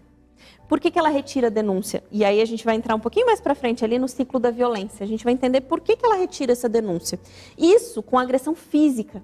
Por que ela retira a denúncia? E aí a gente vai entrar um pouquinho mais para frente ali no ciclo da violência. A gente vai entender por que ela retira essa denúncia. Isso com agressão física,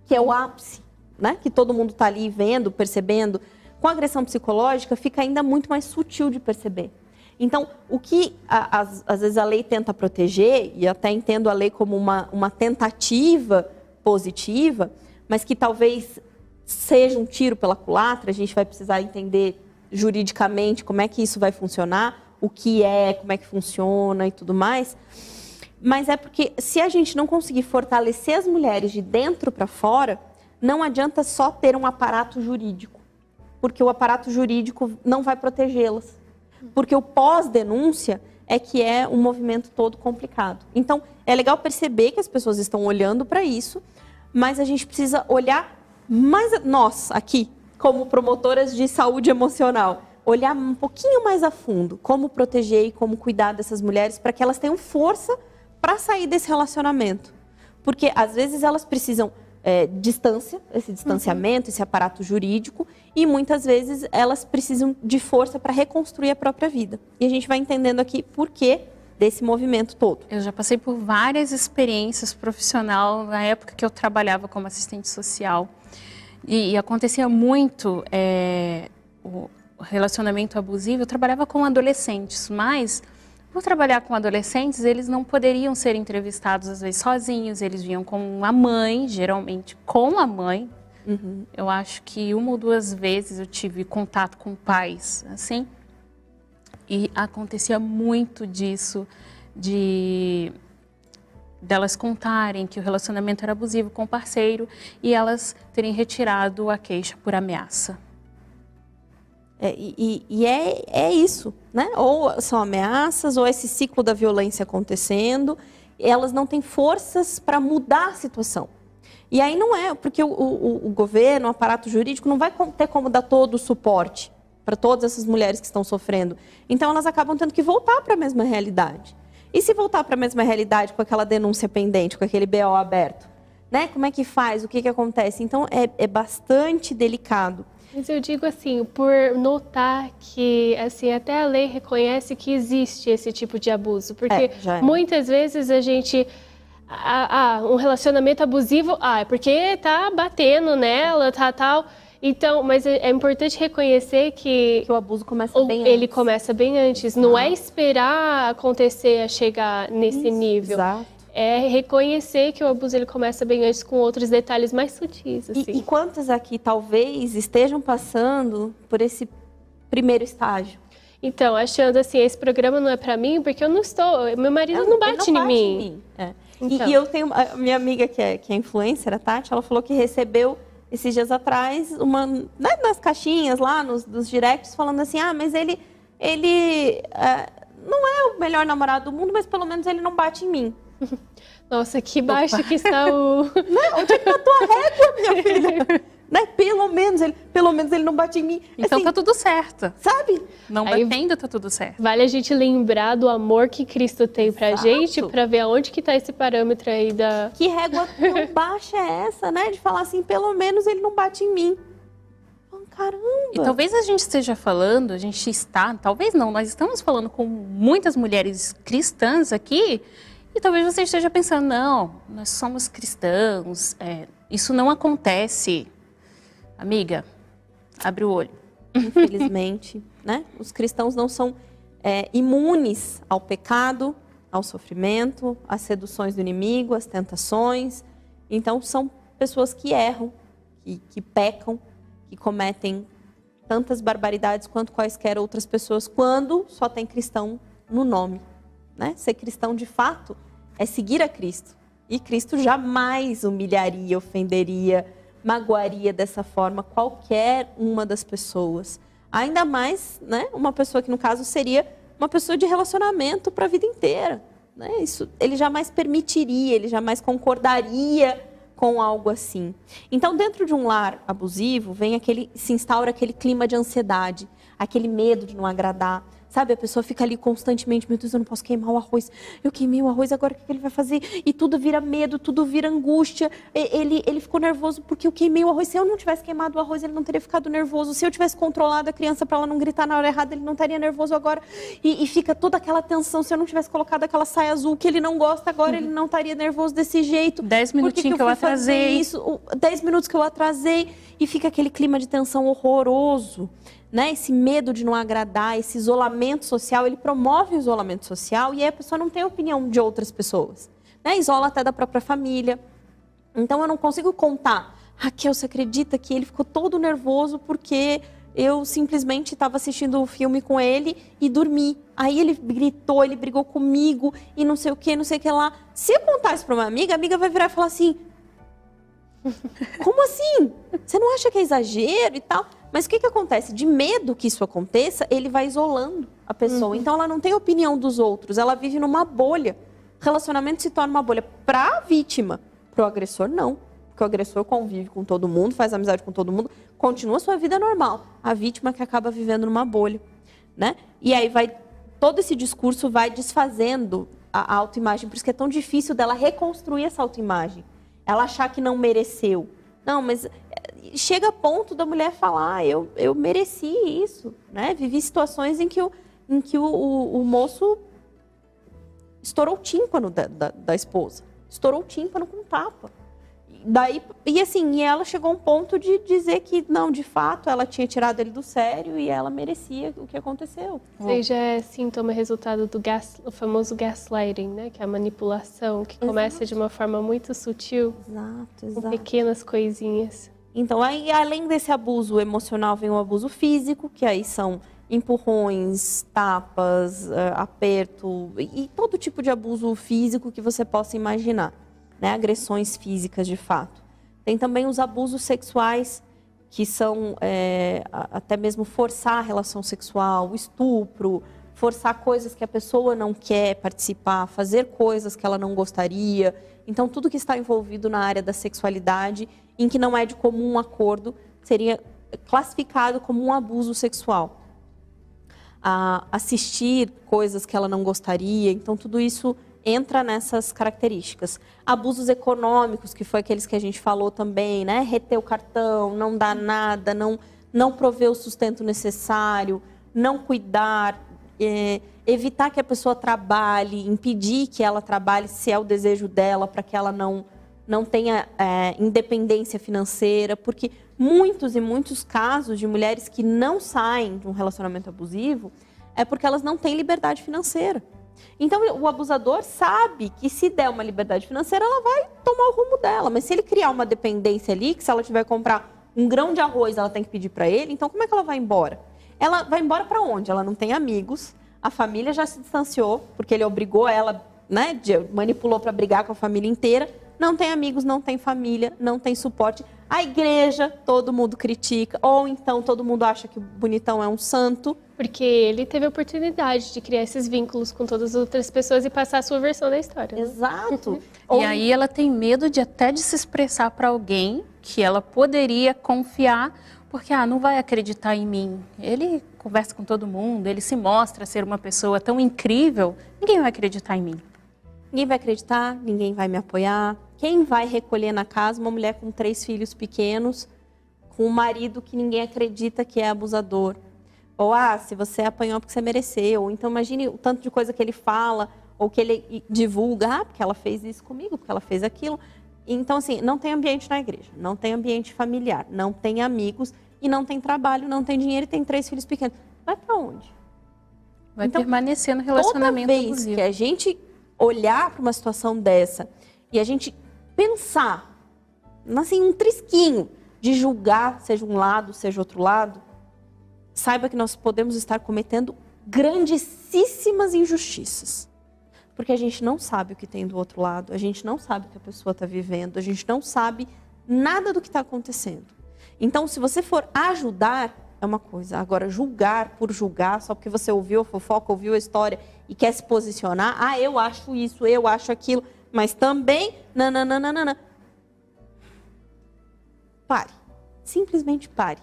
que é o ápice, né? Que todo mundo está ali vendo, percebendo. Com agressão psicológica fica ainda muito mais sutil de perceber. Então, o que às vezes a lei tenta proteger, e até entendo a lei como uma tentativa positiva, mas que talvez seja um tiro pela culatra, a gente vai precisar entender juridicamente como é que isso vai funcionar, o que como é que funciona e tudo mais. Mas é porque se a gente não conseguir fortalecer as mulheres de dentro para fora, não adianta só ter um aparato jurídico, porque o aparato jurídico não vai protegê-las. Porque o pós-denúncia é que é um movimento todo complicado. Então, é legal perceber que as pessoas estão olhando para isso, mas a gente precisa olhar mais, nós aqui, como promotoras de saúde emocional, olhar um pouquinho mais a fundo como proteger e como cuidar dessas mulheres para que elas tenham força para sair desse relacionamento. Porque, às vezes, elas precisam distância, esse distanciamento, esse aparato jurídico, e muitas vezes elas precisam de força para reconstruir a própria vida. E a gente vai entendendo aqui por que desse movimento todo. Eu já passei por várias experiências profissionais na época que eu trabalhava como assistente social. E acontecia muito o relacionamento abusivo. Eu trabalhava com adolescentes, mas por trabalhar com adolescentes, eles não poderiam ser entrevistados às vezes sozinhos, eles vinham com a mãe, geralmente com a mãe. Uhum. Eu acho que 1 ou 2 vezes eu tive contato com pais, assim, e acontecia muito disso, delas contarem que o relacionamento era abusivo com o parceiro e elas terem retirado a queixa por ameaça. É isso, né? Ou são ameaças, ou esse ciclo da violência acontecendo, elas não têm forças para mudar a situação. E aí não é, porque o governo, o aparato jurídico não vai ter como dar todo o suporte para todas essas mulheres que estão sofrendo. Então elas acabam tendo que voltar para a mesma realidade. E se voltar para a mesma realidade com aquela denúncia pendente, com aquele BO aberto, né? Como é que faz? O que acontece? Então é bastante delicado. Mas eu digo assim, por notar que assim, até a lei reconhece que existe esse tipo de abuso. Porque muitas vezes a gente... um relacionamento abusivo, é porque tá batendo nela, tal. Então, mas é importante reconhecer que o abuso começa bem antes. Ele começa bem antes. Não é esperar acontecer a chegar nesse nível. Exato. É reconhecer que o abuso ele começa bem antes com outros detalhes mais sutis. Assim. E quantas aqui talvez estejam passando por esse primeiro estágio? Então, achando assim, esse programa não é pra mim porque eu não estou... Meu marido não bate em mim. Então. E eu tenho a minha amiga que é influencer, a Tati, ela falou que recebeu esses dias atrás nas caixinhas lá, nos directs, falando assim, mas ele não é o melhor namorado do mundo, mas pelo menos ele não bate em mim. Nossa, que baixo que está o... Não, onde é que tá a tua régua, minha filha? Né? Pelo menos ele não bate em mim. Então assim, tá tudo certo. Sabe? Não batendo, tá tudo certo. Vale a gente lembrar do amor que Cristo tem pra gente, pra ver aonde que tá esse parâmetro aí da... Que régua tão baixa é essa, né? De falar assim, pelo menos ele não bate em mim. Caramba! E talvez a gente esteja falando, talvez não, nós estamos falando com muitas mulheres cristãs aqui, e talvez você esteja pensando, não, nós somos cristãos, isso não acontece. Amiga, abre o olho. Infelizmente, né? Os cristãos não são imunes ao pecado, ao sofrimento, às seduções do inimigo, às tentações. Então, são pessoas que erram, que pecam, que cometem tantas barbaridades quanto quaisquer outras pessoas, quando só tem cristão no nome, né? Ser cristão, de fato, é seguir a Cristo. E Cristo jamais humilharia, ofenderia, magoaria dessa forma qualquer uma das pessoas. Ainda mais, né, uma pessoa que, no caso, seria uma pessoa de relacionamento para a vida inteira, né? Isso ele jamais permitiria, ele jamais concordaria com algo assim. Então, dentro de um lar abusivo, se instaura aquele clima de ansiedade, aquele medo de não agradar. Sabe, a pessoa fica ali constantemente, meu Deus, eu não posso queimar o arroz. Eu queimei o arroz, agora o que ele vai fazer? E tudo vira medo, tudo vira angústia. Ele ficou nervoso porque eu queimei o arroz. Se eu não tivesse queimado o arroz, ele não teria ficado nervoso. Se eu tivesse controlado a criança para ela não gritar na hora errada, ele não estaria nervoso agora. E fica toda aquela tensão. Se eu não tivesse colocado aquela saia azul que ele não gosta agora, ele não estaria nervoso desse jeito. 10 minutinhos que eu atrasei. 10 minutos que eu atrasei. E fica aquele clima de tensão horroroso. Né? Esse medo de não agradar, esse isolamento social, ele promove o isolamento social e aí a pessoa não tem opinião de outras pessoas. Né? Isola até da própria família. Então eu não consigo contar. Raquel, você acredita que ele ficou todo nervoso porque eu simplesmente estava assistindo o filme com ele e dormi. Aí ele gritou, ele brigou comigo e não sei o que lá. Se eu contar isso para uma amiga, a amiga vai virar e falar assim... Como assim? Você não acha que é exagero e tal? Mas o que acontece? De medo que isso aconteça, ele vai isolando a pessoa. Então, ela não tem opinião dos outros. Ela vive numa bolha. O relacionamento se torna uma bolha para a vítima. Para o agressor, não. Porque o agressor convive com todo mundo, faz amizade com todo mundo, continua a sua vida normal. A vítima que acaba vivendo numa bolha. Né? E aí, todo esse discurso vai desfazendo a autoimagem. Por isso que é tão difícil dela reconstruir essa autoimagem. Ela achar que não mereceu. Não, mas chega a ponto da mulher falar, eu mereci isso, né? Vivi situações em que o moço estourou o tímpano da esposa. Estourou o tímpano com tapa. E ela chegou a um ponto de dizer que, não, de fato, ela tinha tirado ele do sério e ela merecia o que aconteceu. Isso aí já é sintoma, resultado do o famoso gaslighting, né? Que é a manipulação, que começa de uma forma muito sutil, com pequenas coisinhas. Então, aí, além desse abuso emocional, vem o abuso físico, que aí são empurrões, tapas, aperto e todo tipo de abuso físico que você possa imaginar. Né, agressões físicas de fato. Tem também os abusos sexuais, que são até mesmo forçar a relação sexual, o estupro, forçar coisas que a pessoa não quer participar, fazer coisas que ela não gostaria. Então, tudo que está envolvido na área da sexualidade, em que não é de comum acordo, seria classificado como um abuso sexual. Assistir coisas que ela não gostaria, então tudo isso entra nessas características. Abusos econômicos, que foi aqueles que a gente falou também, né? Reter o cartão, não dar nada, não prover o sustento necessário, não cuidar, evitar que a pessoa trabalhe, impedir que ela trabalhe se é o desejo dela, para que ela não tenha independência financeira, porque muitos e muitos casos de mulheres que não saem de um relacionamento abusivo é porque elas não têm liberdade financeira. Então, o abusador sabe que se der uma liberdade financeira, ela vai tomar o rumo dela. Mas se ele criar uma dependência ali, que se ela tiver que comprar um grão de arroz, ela tem que pedir para ele, então como é que ela vai embora? Ela vai embora para onde? Ela não tem amigos, a família já se distanciou, porque ele obrigou ela, né, manipulou para brigar com a família inteira. Não tem amigos, não tem família, não tem suporte. A igreja, todo mundo critica, ou então todo mundo acha que o bonitão é um santo. Porque ele teve a oportunidade de criar esses vínculos com todas as outras pessoas e passar a sua versão da história. Né? Exato. E aí ela tem medo até de se expressar para alguém que ela poderia confiar, porque não vai acreditar em mim. Ele conversa com todo mundo, ele se mostra ser uma pessoa tão incrível, ninguém vai acreditar em mim. Ninguém vai acreditar, ninguém vai me apoiar. Quem vai recolher na casa uma mulher com 3 filhos pequenos, com um marido que ninguém acredita que é abusador? Ou, se você apanhou porque você mereceu. Ou então, imagine o tanto de coisa que ele fala, ou que ele divulga, porque ela fez isso comigo, porque ela fez aquilo. Então, assim, não tem ambiente na igreja, não tem ambiente familiar, não tem amigos, e não tem trabalho, não tem dinheiro e tem 3 filhos pequenos. Vai para onde? Vai permanecer no relacionamento toda vez abusivo. Que a gente olhar para uma situação dessa e a gente pensar, assim, um trisquinho de julgar, seja um lado, seja outro lado, saiba que nós podemos estar cometendo grandíssimas injustiças. Porque a gente não sabe o que tem do outro lado, a gente não sabe o que a pessoa está vivendo, a gente não sabe nada do que está acontecendo. Então, se você for ajudar, é uma coisa. Agora, julgar por julgar, só porque você ouviu a fofoca, ouviu a história e quer se posicionar, eu acho isso, eu acho aquilo, mas também, nananana. Pare. Simplesmente pare.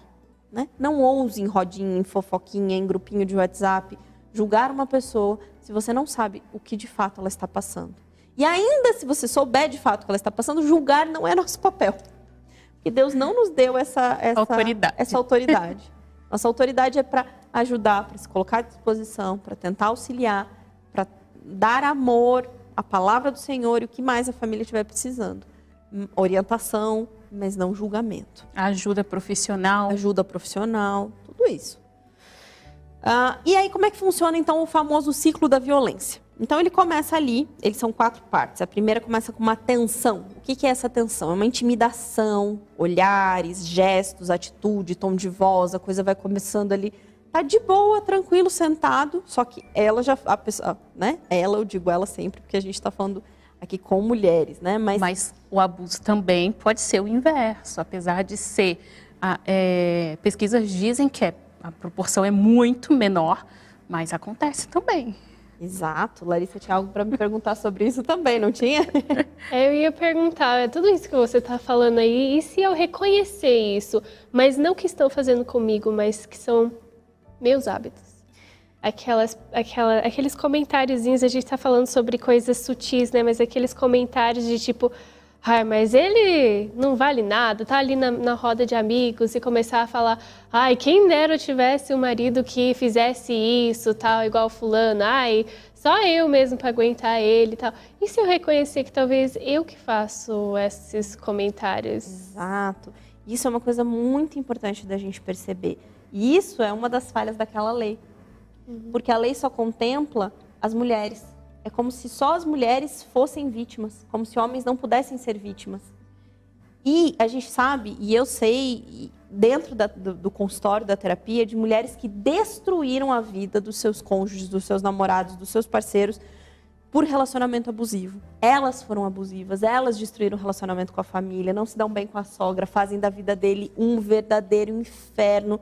Né? Não ouse em rodinha, em fofoquinha, em grupinho de WhatsApp, julgar uma pessoa se você não sabe o que de fato ela está passando. E ainda se você souber de fato o que ela está passando, julgar não é nosso papel. Porque Deus não nos deu essa autoridade. Nossa autoridade é para ajudar, para se colocar à disposição, para tentar auxiliar, para dar amor, a palavra do Senhor e o que mais a família estiver precisando. Orientação, mas não julgamento. Ajuda profissional. Ajuda profissional, tudo isso. E aí, como é que funciona, então, o famoso ciclo da violência? Então, ele começa ali, eles são 4 partes. A primeira começa com uma tensão. O que é essa tensão? É uma intimidação, olhares, gestos, atitude, tom de voz, a coisa vai começando ali. Tá de boa, tranquilo, sentado, só que ela já, a pessoa, né? Ela, eu digo ela sempre, porque a gente está falando aqui com mulheres, né? Mas o abuso também pode ser o inverso, apesar de ser... pesquisas dizem que a proporção é muito menor, mas acontece também. Exato. Larissa tinha algo para me perguntar sobre isso também, não tinha? Eu ia perguntar, tudo isso que você está falando aí, e se eu reconhecer isso, mas não que estão fazendo comigo, mas que são meus hábitos? Aqueles comentáriozinhos, a gente está falando sobre coisas sutis, né? Mas aqueles comentários de tipo, mas ele não vale nada, tá ali na roda de amigos e começar a falar, quem dera eu tivesse um marido que fizesse isso, tal, igual fulano, só eu mesmo para aguentar ele e tal. E se eu reconhecer que talvez eu que faço esses comentários? Exato. Isso é uma coisa muito importante da gente perceber. E isso é uma das falhas daquela lei. Porque a lei só contempla as mulheres. É como se só as mulheres fossem vítimas, como se homens não pudessem ser vítimas. E a gente sabe, e eu sei, dentro do consultório da terapia, de mulheres que destruíram a vida dos seus cônjuges, dos seus namorados, dos seus parceiros, por relacionamento abusivo. Elas foram abusivas, elas destruíram o relacionamento com a família, não se dão bem com a sogra, fazem da vida dele um verdadeiro inferno.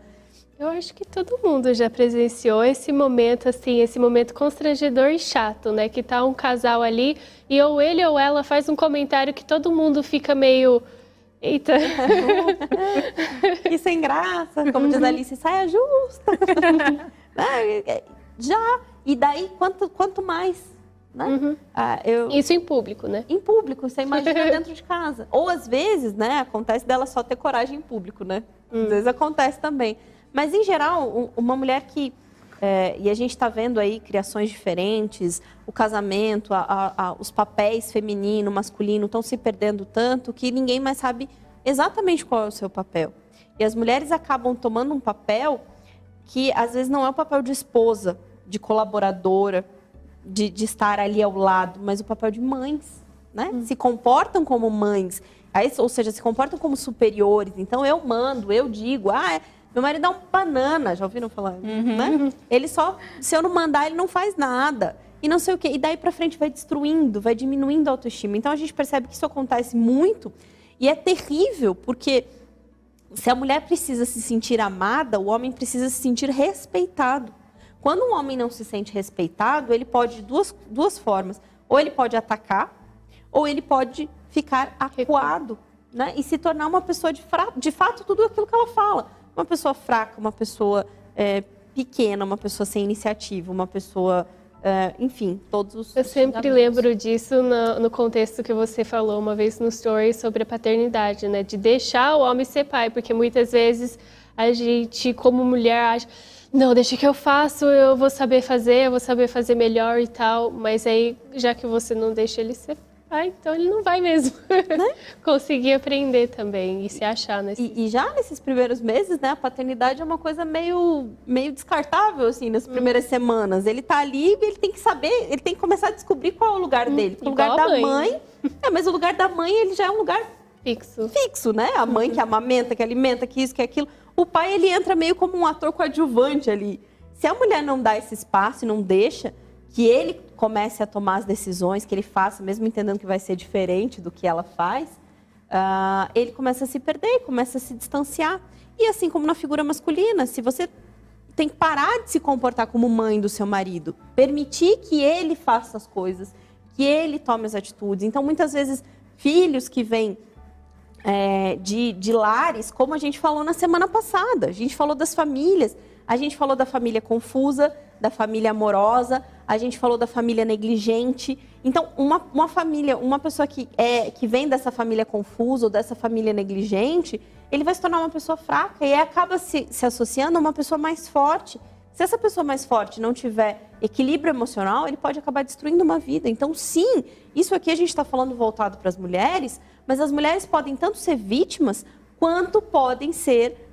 Eu acho que todo mundo já presenciou esse momento, assim, esse momento constrangedor e chato, né? Que tá um casal ali e ou ele ou ela faz um comentário que todo mundo fica meio... Eita! E sem graça, como diz a Alice, saia justa. Já! E daí, quanto mais, né? Isso em público, né? Em público, você imagina dentro de casa. Ou às vezes, né, acontece dela só ter coragem em público, né? Às vezes acontece também. Mas, em geral, uma mulher que... e a gente está vendo aí criações diferentes, o casamento, os papéis feminino, masculino estão se perdendo tanto que ninguém mais sabe exatamente qual é o seu papel. E as mulheres acabam tomando um papel que, às vezes, não é o papel de esposa, de colaboradora, de estar ali ao lado, mas o papel de mães, né? Se comportam como mães, ou seja, se comportam como superiores. Então, eu mando, eu digo, meu marido dá uma banana, já ouviram falar? Né? Ele só, se eu não mandar, ele não faz nada. E não sei o quê. E daí pra frente vai destruindo, vai diminuindo a autoestima. Então a gente percebe que isso acontece muito e é terrível, porque se a mulher precisa se sentir amada, o homem precisa se sentir respeitado. Quando um homem não se sente respeitado, ele pode de duas formas. Ou ele pode atacar, ou ele pode ficar acuado, né? E se tornar uma pessoa de fato tudo aquilo que ela fala. Uma pessoa fraca, uma pessoa pequena, uma pessoa sem iniciativa, uma pessoa, enfim, todos os... Eu sempre lembro disso no contexto que você falou uma vez no story sobre a paternidade, né? De deixar o homem ser pai, porque muitas vezes a gente, como mulher, acha, não, deixa que eu faço, eu vou saber fazer melhor e tal, mas aí, já que você não deixa ele ser então ele não vai mesmo conseguir aprender também e se achar nesse... E já nesses primeiros meses, né, a paternidade é uma coisa meio descartável, assim, nas primeiras semanas. Ele tá ali e ele tem que saber, ele tem que começar a descobrir qual é o lugar dele. Porque o lugar da mãe... mas o lugar da mãe, ele já é um lugar fixo, né? A mãe que amamenta, que alimenta, que isso, que aquilo. O pai, ele entra meio como um ator coadjuvante ali. Se a mulher não dá esse espaço e não deixa que ele comece a tomar as decisões, que ele faça, mesmo entendendo que vai ser diferente do que ela faz, ele começa a se perder, começa a se distanciar. E assim como na figura masculina, se você tem que parar de se comportar como mãe do seu marido, permitir que ele faça as coisas, que ele tome as atitudes. Então, muitas vezes, filhos que vêm de lares, como a gente falou na semana passada, a gente falou das famílias, a gente falou da família confusa, da família amorosa, a gente falou da família negligente. Então, uma família, uma pessoa que vem dessa família confusa ou dessa família negligente, ele vai se tornar uma pessoa fraca e acaba se associando a uma pessoa mais forte. Se essa pessoa mais forte não tiver equilíbrio emocional, ele pode acabar destruindo uma vida. Então, sim, isso aqui a gente está falando voltado para as mulheres, mas as mulheres podem tanto ser vítimas, quanto podem ser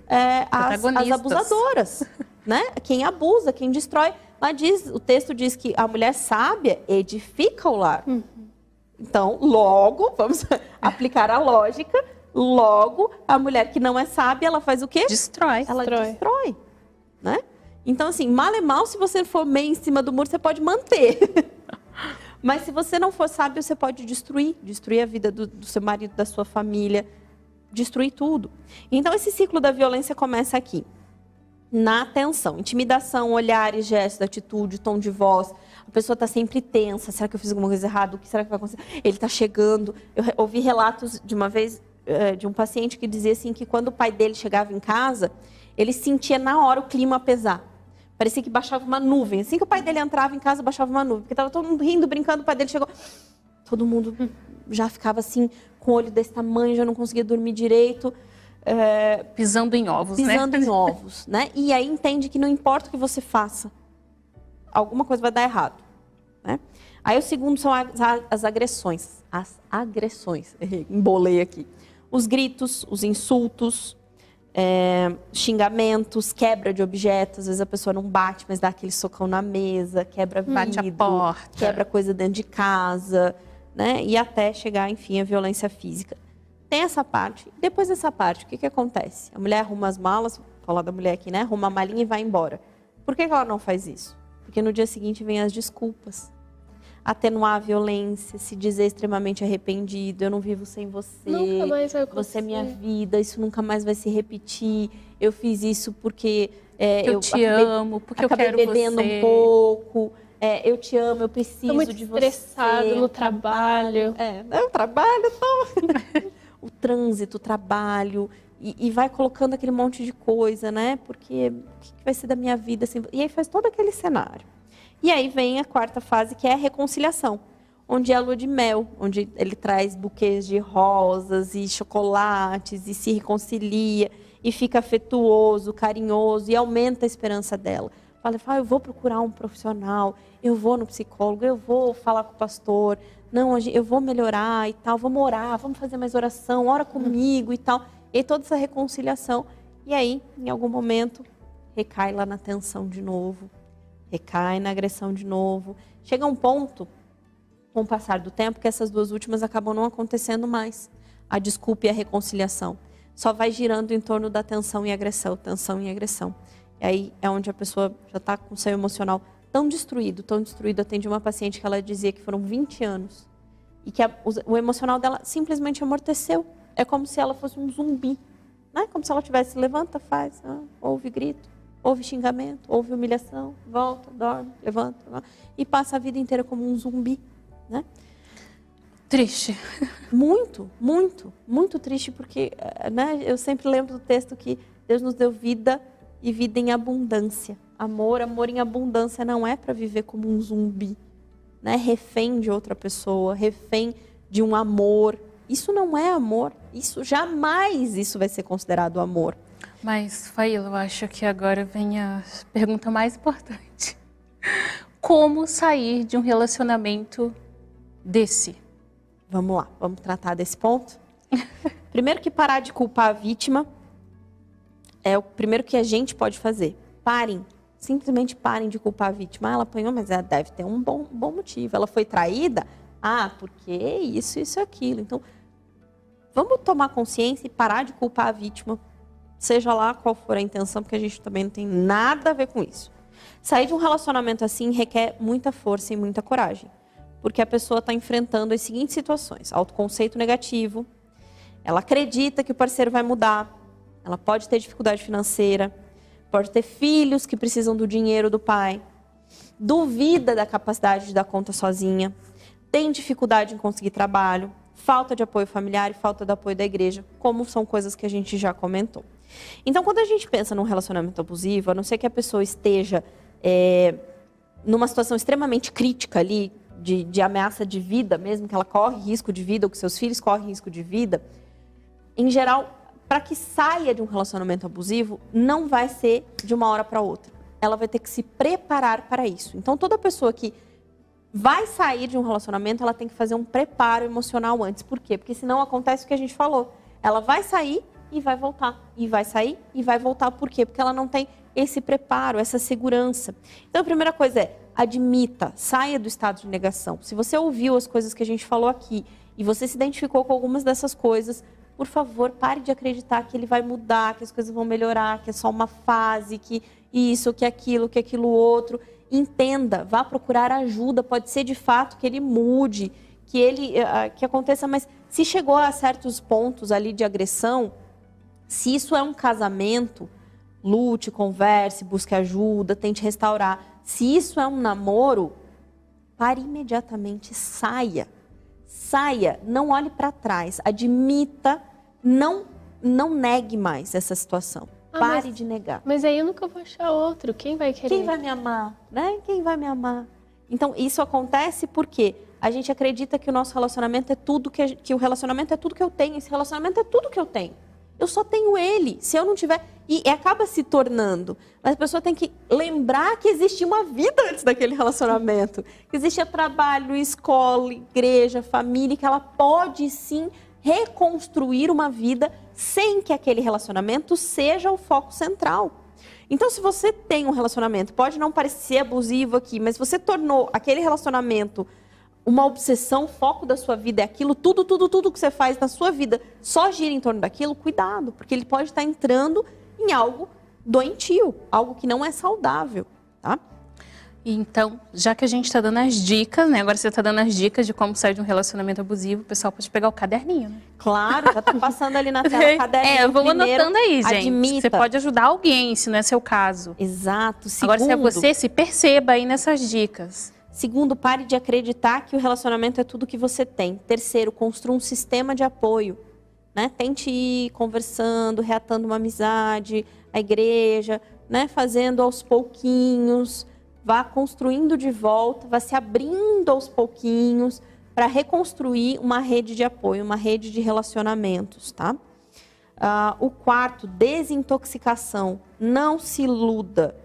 as abusadoras, né? Quem abusa, quem destrói. Lá o texto diz que a mulher sábia edifica o lar. Então, logo, vamos aplicar a lógica, logo, a mulher que não é sábia, ela faz o quê? Ela destrói, né? Então, assim, mal é mal, se você for meio em cima do muro, você pode manter. Mas se você não for sábio, você pode destruir a vida do seu marido, da sua família, destruir tudo. Então, esse ciclo da violência começa aqui, na atenção. Intimidação, olhares, gestos, atitude, tom de voz. A pessoa está sempre tensa. Será que eu fiz alguma coisa errada? O que será que vai acontecer? Ele está chegando. Eu ouvi relatos de uma vez de um paciente que dizia assim que quando o pai dele chegava em casa, ele sentia na hora o clima pesar. Parecia que baixava uma nuvem. Assim que o pai dele entrava em casa, baixava uma nuvem. Porque estava todo mundo rindo, brincando, o pai dele chegou. Todo mundo já ficava assim, com o olho desse tamanho, já não conseguia dormir direito. Pisando em ovos, Pisando em ovos, né? E aí entende que não importa o que você faça, alguma coisa vai dar errado, né? Aí o segundo são as agressões. As agressões. Embolei aqui. Os gritos, os insultos, xingamentos, quebra de objetos. Às vezes a pessoa não bate, mas dá aquele socão na mesa, quebra bate vidro, a porta, quebra coisa dentro de casa, né? E até chegar, enfim, à violência física. Tem essa parte. Depois dessa parte, o que acontece? A mulher arruma as malas, vou falar da mulher aqui, né? Arruma a malinha e vai embora. Por que ela não faz isso? Porque no dia seguinte vem as desculpas. Atenuar a violência, se dizer extremamente arrependido, eu não vivo sem você, nunca mais vai acontecer. Você é minha vida, isso nunca mais vai se repetir, eu fiz isso porque eu te amo, porque eu quero bebendo você. Um pouco, eu te amo, eu preciso muito de você. Estressado no trabalho. O trabalho, o trânsito, o trabalho, e vai colocando aquele monte de coisa, né? Porque o que vai ser da minha vida? Assim? E aí faz todo aquele cenário. E aí vem a quarta fase, que é a reconciliação, onde é a lua de mel, onde ele traz buquês de rosas e chocolates e se reconcilia e fica afetuoso, carinhoso e aumenta a esperança dela. Fala, eu vou procurar um profissional, eu vou no psicólogo, eu vou falar com o pastor, não, eu vou melhorar e tal, vamos orar, vamos fazer mais oração, ora comigo e tal. E toda essa reconciliação. E aí, em algum momento, recai lá na tensão de novo, recai na agressão de novo. Chega um ponto, com o passar do tempo, que essas duas últimas acabam não acontecendo mais. A desculpa e a reconciliação. Só vai girando em torno da tensão e agressão, tensão e agressão. E aí é onde a pessoa já está com o seu emocional tão destruído. Atendi uma paciente que ela dizia que foram 20 anos. E que o emocional dela simplesmente amorteceu. É como se ela fosse um zumbi. Né? Como se ela tivesse, levanta, faz, ouve grito, ouve xingamento, ouve humilhação, volta, dorme, levanta. E passa a vida inteira como um zumbi. Né? Triste. Muito, muito, muito triste. Porque né, eu sempre lembro do texto que Deus nos deu vida e vida em abundância. Amor em abundância não é para viver como um zumbi, né? Refém de outra pessoa, refém de um amor. Isso não é amor. Isso vai ser considerado amor. Mas, Faíla, eu acho que agora vem a pergunta mais importante. Como sair de um relacionamento desse? Vamos lá, vamos tratar desse ponto. Primeiro que parar de culpar a vítima é o primeiro que a gente pode fazer. Simplesmente parem de culpar a vítima. Ela apanhou, mas ela deve ter um bom motivo. Ela foi traída? Porque isso e aquilo. Então, vamos tomar consciência e parar de culpar a vítima, seja lá qual for a intenção, porque a gente também não tem nada a ver com isso. Sair de um relacionamento assim requer muita força e muita coragem, porque a pessoa está enfrentando as seguintes situações: autoconceito negativo, ela acredita que o parceiro vai mudar, ela pode ter dificuldade financeira, pode ter filhos que precisam do dinheiro do pai, duvida da capacidade de dar conta sozinha, tem dificuldade em conseguir trabalho, falta de apoio familiar e falta de apoio da igreja, como são coisas que a gente já comentou. Então, quando a gente pensa num relacionamento abusivo, a não ser que a pessoa esteja numa situação extremamente crítica ali, de ameaça de vida mesmo, que ela corre risco de vida, ou que seus filhos correm risco de vida, em geral, para que saia de um relacionamento abusivo, não vai ser de uma hora para outra. Ela vai ter que se preparar para isso. Então, toda pessoa que vai sair de um relacionamento, ela tem que fazer um preparo emocional antes. Por quê? Porque senão acontece o que a gente falou. Ela vai sair e vai voltar. E vai sair e vai voltar. Por quê? Porque ela não tem esse preparo, essa segurança. Então, a primeira coisa é: admita, saia do estado de negação. Se você ouviu as coisas que a gente falou aqui e você se identificou com algumas dessas coisas, por favor, pare de acreditar que ele vai mudar, que as coisas vão melhorar, que é só uma fase, que isso, que aquilo outro. Entenda, vá procurar ajuda. Pode ser de fato que ele mude, que aconteça, mas se chegou a certos pontos ali de agressão, se isso é um casamento, lute, converse, busque ajuda, tente restaurar. Se isso é um namoro, pare imediatamente, saia, não olhe para trás, admita, não negue mais essa situação. Pare de negar. Mas aí eu nunca vou achar outro. Quem vai querer? Quem vai me amar? Né? Quem vai me amar? Então, isso acontece porque a gente acredita que o nosso relacionamento é tudo, que o relacionamento é tudo que eu tenho. Esse relacionamento é tudo que eu tenho. Eu só tenho ele. Se eu não tiver... E acaba se tornando. Mas a pessoa tem que lembrar que existia uma vida antes daquele relacionamento. Que existia trabalho, escola, igreja, família, que ela pode sim reconstruir uma vida sem que aquele relacionamento seja o foco central. Então, se você tem um relacionamento, pode não parecer abusivo aqui, mas você tornou aquele relacionamento uma obsessão, o foco da sua vida é aquilo, tudo que você faz na sua vida só gira em torno daquilo, cuidado, porque ele pode estar entrando em algo doentio, algo que não é saudável, tá? Então, já que a gente está dando as dicas, né? Agora você está dando as dicas de como sair de um relacionamento abusivo, o pessoal pode pegar o caderninho, né? Claro, já está passando ali na tela o caderninho. Vamos anotando aí, gente. Admita. Você pode ajudar alguém, se não é seu caso. Exato. Agora, se é você, se perceba aí nessas dicas. Segundo, pare de acreditar que o relacionamento é tudo que você tem. Terceiro, construa um sistema de apoio, né? Tente ir conversando, reatando uma amizade, a igreja, né? Fazendo aos pouquinhos. Vá construindo de volta, vá se abrindo aos pouquinhos para reconstruir uma rede de apoio, uma rede de relacionamentos, tá? O quarto, desintoxicação. Não se iluda.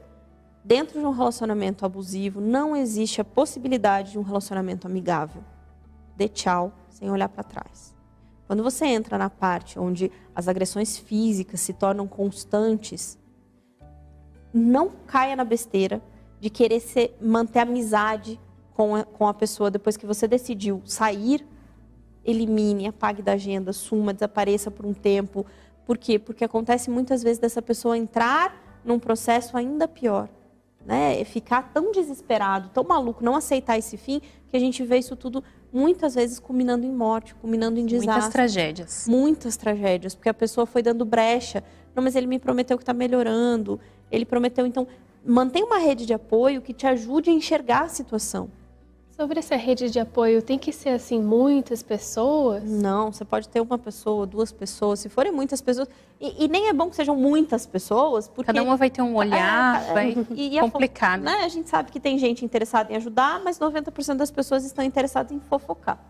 Dentro de um relacionamento abusivo, não existe a possibilidade de um relacionamento amigável. Dê tchau, sem olhar para trás. Quando você entra na parte onde as agressões físicas se tornam constantes, não caia na besteira de querer manter amizade com a pessoa depois que você decidiu sair. Elimine, apague da agenda, suma, desapareça por um tempo. Por quê? Porque acontece muitas vezes dessa pessoa entrar num processo ainda pior, né? Ficar tão desesperado, tão maluco, não aceitar esse fim, que a gente vê isso tudo muitas vezes culminando em morte, culminando em desastre. Muitas tragédias. Muitas tragédias, porque a pessoa foi dando brecha. Não, mas ele me prometeu que está melhorando. Ele prometeu, então... Mantenha uma rede de apoio que te ajude a enxergar a situação. Sobre essa rede de apoio, tem que ser assim, muitas pessoas? Não, você pode ter uma pessoa, duas pessoas, se forem muitas pessoas. E nem é bom que sejam muitas pessoas, porque... Cada uma vai ter um olhar, vai complicar, né? A gente sabe que tem gente interessada em ajudar, mas 90% das pessoas estão interessadas em fofocar.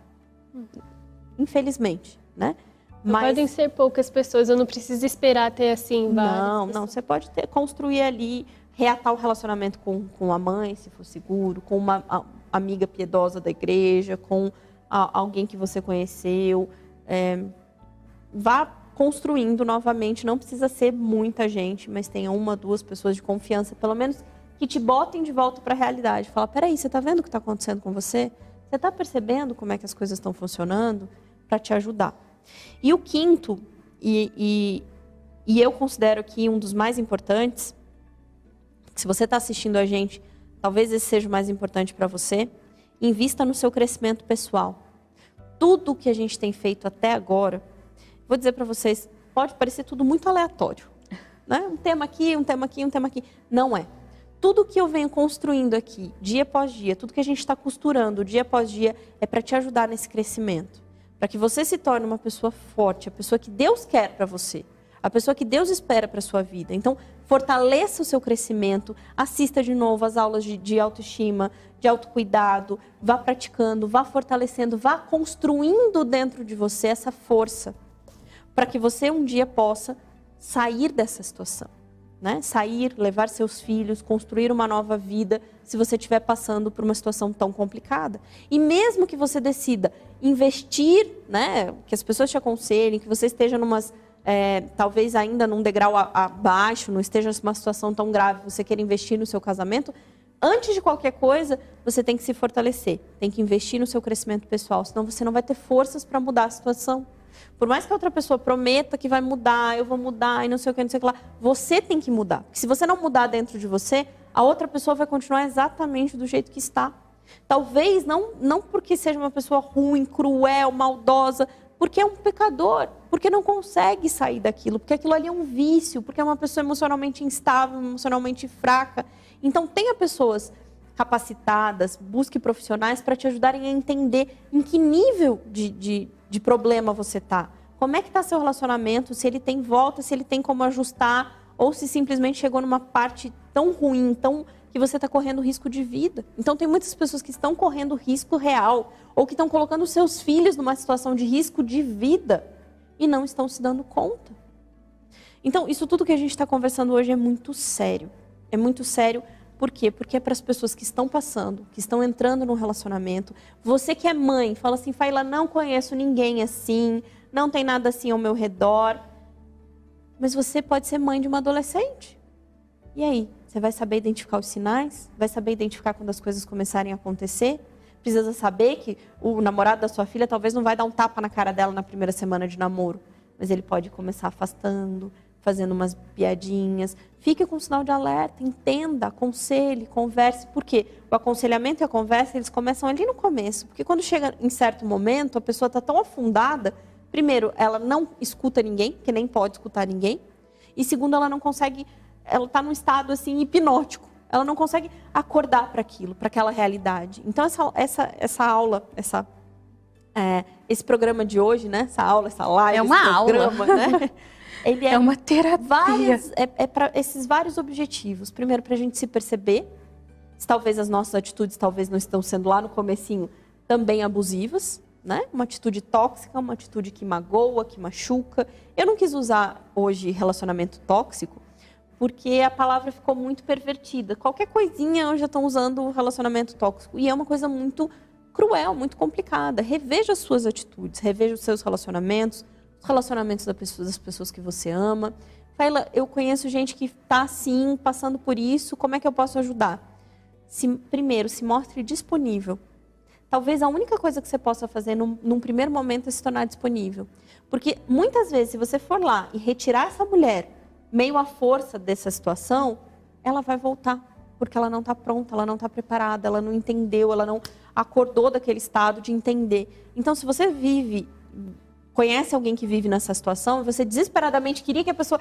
Infelizmente, né? Mas... Podem ser poucas pessoas, eu não preciso esperar ter assim várias Não, você pode construir ali... Reatar o relacionamento com a mãe, se for seguro, com uma amiga piedosa da igreja, com alguém que você conheceu. Vá construindo novamente, não precisa ser muita gente, mas tenha 1, 2 pessoas de confiança, pelo menos que te botem de volta para a realidade. Fala, peraí, você está vendo o que está acontecendo com você? Você está percebendo como é que as coisas estão funcionando? Para te ajudar. E o quinto, e eu considero aqui um dos mais importantes, se você está assistindo a gente, talvez esse seja o mais importante para você, invista no seu crescimento pessoal. Tudo que a gente tem feito até agora, vou dizer para vocês, pode parecer tudo muito aleatório, né? Um tema aqui, um tema aqui, um tema aqui. Não é. Tudo que eu venho construindo aqui, dia após dia, tudo que a gente está costurando dia após dia, é para te ajudar nesse crescimento. Para que você se torne uma pessoa forte, a pessoa que Deus quer para você, a pessoa que Deus espera para a sua vida. Então, fortaleça o seu crescimento, assista de novo as aulas de autoestima, de autocuidado, vá praticando, vá fortalecendo, vá construindo dentro de você essa força, para que você um dia possa sair dessa situação. Né? Sair, levar seus filhos, construir uma nova vida, se você estiver passando por uma situação tão complicada. E mesmo que você decida investir, né, que as pessoas te aconselhem, que você esteja talvez ainda num degrau abaixo, não esteja numa situação tão grave, você queira investir no seu casamento, antes de qualquer coisa, você tem que se fortalecer, tem que investir no seu crescimento pessoal, senão você não vai ter forças para mudar a situação. Por mais que a outra pessoa prometa que vai mudar, eu vou mudar e não sei o que, não sei o que lá, você tem que mudar. Porque se você não mudar dentro de você, a outra pessoa vai continuar exatamente do jeito que está. Talvez não porque seja uma pessoa ruim, cruel, maldosa, porque é um pecador, porque não consegue sair daquilo, porque aquilo ali é um vício, porque é uma pessoa emocionalmente instável, emocionalmente fraca. Então tenha pessoas capacitadas, busque profissionais para te ajudarem a entender em que nível de problema você está. Como é que está seu relacionamento, se ele tem volta, se ele tem como ajustar, ou se simplesmente chegou numa parte tão ruim, que você está correndo risco de vida. Então tem muitas pessoas que estão correndo risco real, ou que estão colocando seus filhos numa situação de risco de vida, e não estão se dando conta. Então isso tudo que a gente está conversando hoje é muito sério. É muito sério. Por quê? Porque é para as pessoas que estão passando, que estão entrando no relacionamento. Você que é mãe, fala assim, Faila, não conheço ninguém assim, não tem nada assim ao meu redor. Mas você pode ser mãe de uma adolescente. E aí? Você vai saber identificar os sinais? Vai saber identificar quando as coisas começarem a acontecer? Precisa saber que o namorado da sua filha talvez não vai dar um tapa na cara dela na primeira semana de namoro. Mas ele pode começar afastando, fazendo umas piadinhas. Fique com sinal de alerta, entenda, aconselhe, converse. Por quê? O aconselhamento e a conversa, eles começam ali no começo. Porque quando chega em certo momento, a pessoa está tão afundada, primeiro, ela não escuta ninguém, que nem pode escutar ninguém. E segundo, ela não consegue, ela está num estado assim hipnótico. Ela não consegue acordar para aquilo, para aquela realidade. Então essa aula, esse programa de hoje, né? Essa aula, essa live, é uma programa, aula. Né? Ele é uma terapia. É para esses vários objetivos. Primeiro, para a gente se perceber, se talvez as nossas atitudes talvez não estão sendo lá no comecinho também abusivas, né? Uma atitude tóxica, uma atitude que magoa, que machuca. Eu não quis usar hoje relacionamento tóxico, porque a palavra ficou muito pervertida. Qualquer coisinha hoje já estão usando o relacionamento tóxico. E é uma coisa muito cruel, muito complicada. Reveja as suas atitudes, reveja os seus relacionamentos, os relacionamentos das pessoas que você ama. Faila, eu conheço gente que está assim, passando por isso, como é que eu posso ajudar? Primeiro, se mostre disponível. Talvez a única coisa que você possa fazer num primeiro momento é se tornar disponível. Porque muitas vezes, se você for lá e retirar essa mulher meio à força dessa situação, ela vai voltar. Porque ela não está pronta, ela não está preparada, ela não entendeu, ela não acordou daquele estado de entender. Então, se você conhece alguém que vive nessa situação, você desesperadamente queria que a pessoa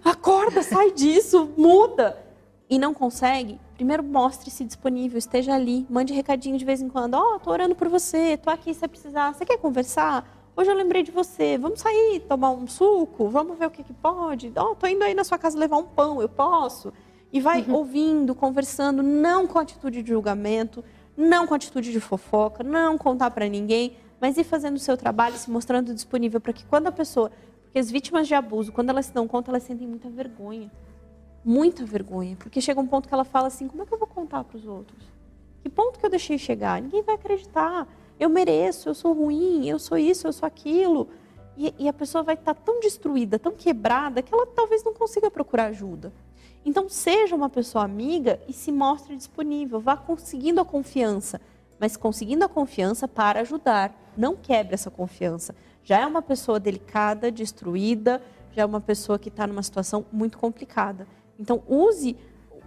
acorda, sai disso, muda, e não consegue, primeiro mostre-se disponível, esteja ali, mande recadinho de vez em quando, tô orando por você, tô aqui se você precisar, você quer conversar? Hoje eu lembrei de você, vamos sair, tomar um suco, vamos ver o que pode, tô indo aí na sua casa levar um pão, eu posso? E vai ouvindo, conversando, não com atitude de julgamento, não com atitude de fofoca, não contar pra ninguém, mas ir fazendo o seu trabalho, se mostrando disponível para que quando a pessoa... Porque as vítimas de abuso, quando elas se dão conta, elas sentem muita vergonha. Muita vergonha. Porque chega um ponto que ela fala assim, como é que eu vou contar para os outros? Que ponto que eu deixei chegar? Ninguém vai acreditar. eu mereço, eu sou ruim, eu sou isso, eu sou aquilo. E a pessoa vai estar tão destruída, tão quebrada, que ela talvez não consiga procurar ajuda. Então, seja uma pessoa amiga e se mostre disponível, vá conseguindo a confiança, mas conseguindo a confiança para ajudar. Não quebre essa confiança. Já é uma pessoa delicada, destruída, já é uma pessoa que está numa situação muito complicada. Então, use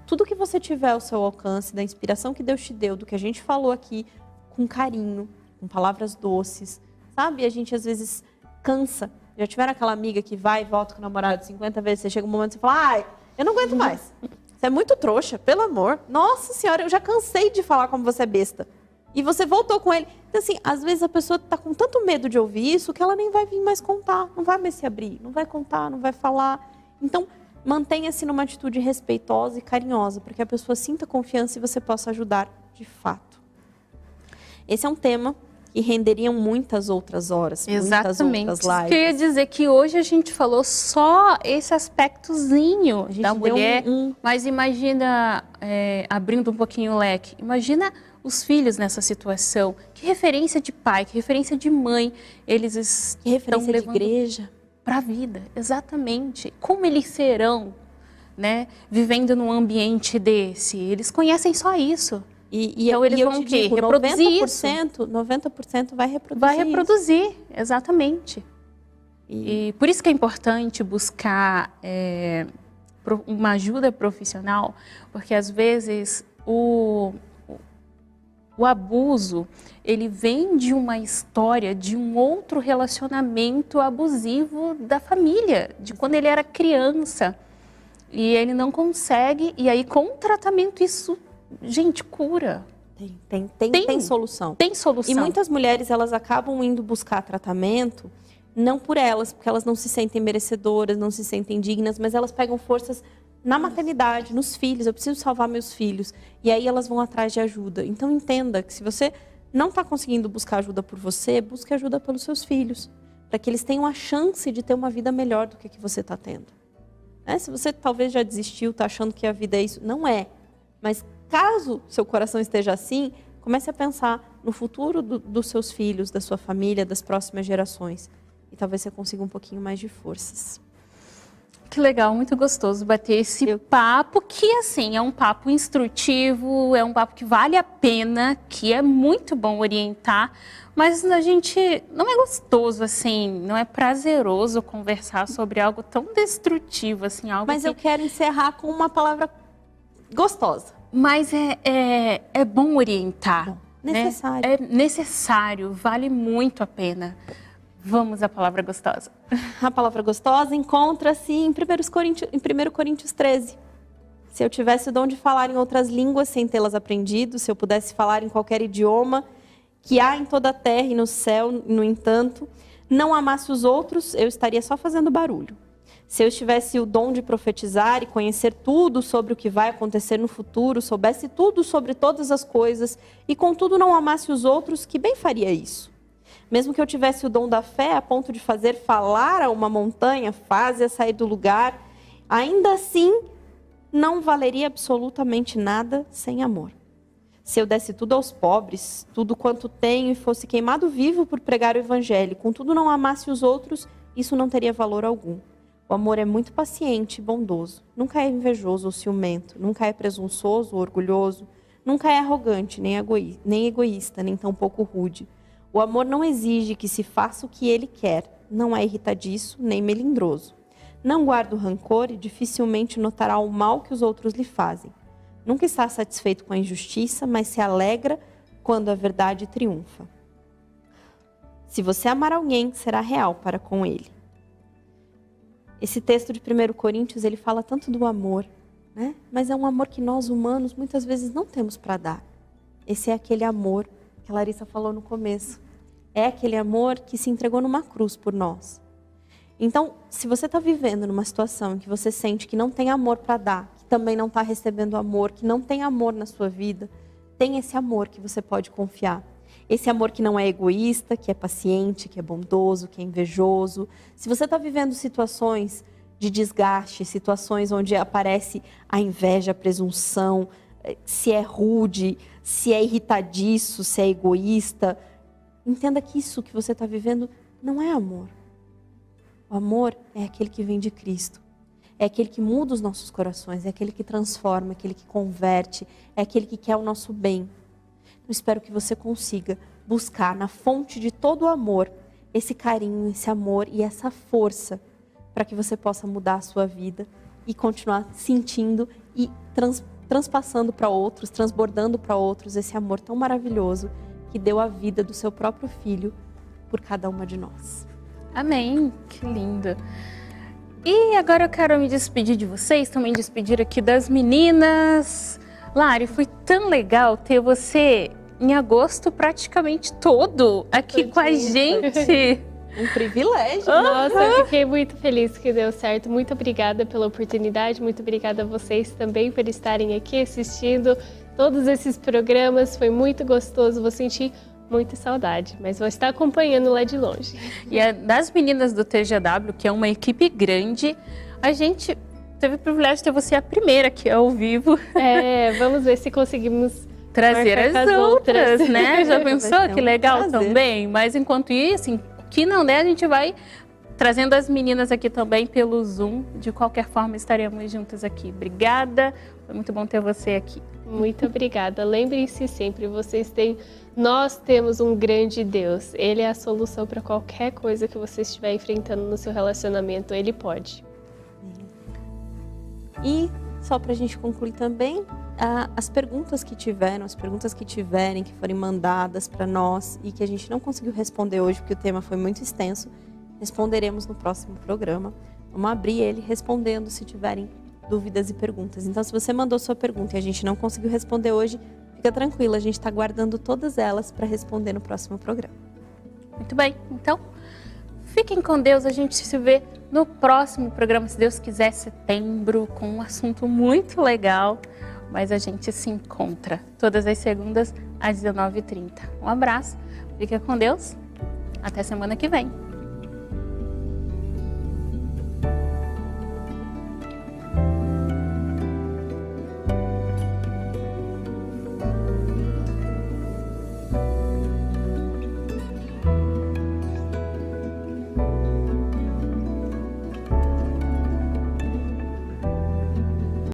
tudo que você tiver ao seu alcance, da inspiração que Deus te deu, do que a gente falou aqui, com carinho, com palavras doces, sabe? A gente, às vezes, cansa. Já tiveram aquela amiga que vai e volta com o namorado 50 vezes, você chega um momento e você fala, ai, eu não aguento mais. Você é muito trouxa, pelo amor. Nossa senhora, eu já cansei de falar como você é besta. E você voltou com ele. Então, assim, às vezes a pessoa está com tanto medo de ouvir isso que ela nem vai vir mais contar, não vai mais se abrir, não vai contar, não vai falar. Então, mantenha-se numa atitude respeitosa e carinhosa, para que a pessoa sinta confiança e você possa ajudar de fato. Esse é um tema que renderiam muitas outras horas, exatamente. Muitas outras lives. Queria dizer que hoje a gente falou só esse aspectozinho da mulher, mas imagina, abrindo um pouquinho o leque, imagina os filhos nessa situação. Que referência de pai, que referência de mãe eles estão levando de igreja para a vida, exatamente. Como eles serão, né, vivendo num ambiente desse? Eles conhecem só isso. Então eles vão o quê? Reproduzir 90% vai reproduzir. Vai reproduzir, exatamente. E por isso que é importante buscar uma ajuda profissional, porque às vezes o abuso, ele vem de uma história, de um outro relacionamento abusivo da família, de quando ele era criança. E ele não consegue, e aí com o tratamento isso, gente, cura. Tem solução. Tem solução. E muitas mulheres, elas acabam indo buscar tratamento, não por elas, porque elas não se sentem merecedoras, não se sentem dignas, mas elas pegam forças na maternidade, nos filhos. Eu preciso salvar meus filhos. E aí elas vão atrás de ajuda. Então entenda que se você não está conseguindo buscar ajuda por você, busque ajuda pelos seus filhos, para que eles tenham a chance de ter uma vida melhor do que a que você está tendo. Se você talvez já desistiu, está achando que a vida é isso, não é. Mas caso seu coração esteja assim, comece a pensar no futuro dos seus filhos, da sua família, das próximas gerações. E talvez você consiga um pouquinho mais de forças. Que legal, muito gostoso bater esse papo, que assim, é um papo instrutivo, é um papo que vale a pena, que é muito bom orientar, mas a gente não é gostoso assim, não é prazeroso conversar sobre algo tão destrutivo assim, algo. Mas eu quero encerrar com uma palavra gostosa. Mas é bom orientar. Bom, necessário. Né? É necessário, vale muito a pena. Vamos à palavra gostosa. A palavra gostosa encontra-se em 1 Coríntios 13. Se eu tivesse o dom de falar em outras línguas sem tê-las aprendido, se eu pudesse falar em qualquer idioma que há em toda a terra e no céu, no entanto, não amasse os outros, eu estaria só fazendo barulho. Se eu tivesse o dom de profetizar e conhecer tudo sobre o que vai acontecer no futuro, soubesse tudo sobre todas as coisas e contudo não amasse os outros, que bem faria isso? Mesmo que eu tivesse o dom da fé a ponto de fazer falar a uma montanha, faze-a sair do lugar, ainda assim não valeria absolutamente nada sem amor. Se eu desse tudo aos pobres, tudo quanto tenho, e fosse queimado vivo por pregar o evangelho, contudo não amasse os outros, isso não teria valor algum. O amor é muito paciente e bondoso, nunca é invejoso ou ciumento, nunca é presunçoso ou orgulhoso, nunca é arrogante, nem egoísta, nem tampouco rude. O amor não exige que se faça o que ele quer, não é irritadiço nem melindroso. Não guarda o rancor e dificilmente notará o mal que os outros lhe fazem. Nunca está satisfeito com a injustiça, mas se alegra quando a verdade triunfa. Se você amar alguém, será real para com ele. Esse texto de 1 Coríntios, ele fala tanto do amor, né? Mas é um amor que nós humanos muitas vezes não temos para dar. Esse é aquele amor que a Larissa falou no começo. É aquele amor que se entregou numa cruz por nós. Então, se você está vivendo numa situação em que você sente que não tem amor para dar, que também não está recebendo amor, que não tem amor na sua vida, tem esse amor que você pode confiar. Esse amor que não é egoísta, que é paciente, que é bondoso, que é invejoso. Se você está vivendo situações de desgaste, situações onde aparece a inveja, a presunção, se é rude, se é irritadiço, se é egoísta, Entenda que isso que você está vivendo não é amor. O amor é aquele que vem de Cristo. É aquele que muda os nossos corações, é aquele que transforma, é aquele que converte, é aquele que quer o nosso bem. Eu espero que você consiga buscar na fonte de todo o amor, esse carinho, esse amor e essa força para que você possa mudar a sua vida e continuar sentindo e transpassando para outros, transbordando para outros esse amor tão maravilhoso que deu a vida do seu próprio filho por cada uma de nós. Amém, que lindo. E agora eu quero me despedir de vocês, também despedir aqui das meninas. Lari, foi tão legal ter você em agosto praticamente todo aqui com a gente. Um privilégio. Nossa, eu fiquei muito feliz que deu certo. Muito obrigada pela oportunidade, muito obrigada a vocês também por estarem aqui assistindo todos esses programas. Foi muito gostoso, vou sentir muita saudade, mas vou estar acompanhando lá de longe. E das meninas do TGW, que é uma equipe grande, a gente teve o privilégio de ter você a primeira aqui ao vivo. Vamos ver se conseguimos trazer as outras, né? Já pensou? Que legal prazer. Também. Mas enquanto isso, assim, que não der, a gente vai trazendo as meninas aqui também pelo Zoom. De qualquer forma, estaremos juntas aqui. Obrigada. Foi muito bom ter você aqui. Muito obrigada. Lembrem-se sempre, nós temos um grande Deus. Ele é a solução para qualquer coisa que você estiver enfrentando no seu relacionamento. Ele pode. E só para a gente concluir também, as perguntas que tiverem, que forem mandadas para nós e que a gente não conseguiu responder hoje, porque o tema foi muito extenso, responderemos no próximo programa. Vamos abrir ele respondendo se tiverem dúvidas e perguntas. Então, se você mandou sua pergunta e a gente não conseguiu responder hoje, fica tranquila, a gente está guardando todas elas para responder no próximo programa. Muito bem, então fiquem com Deus, a gente se vê no próximo programa, se Deus quiser, setembro, com um assunto muito legal, mas a gente se encontra todas as segundas às 19h30. Um abraço, fica com Deus, até semana que vem.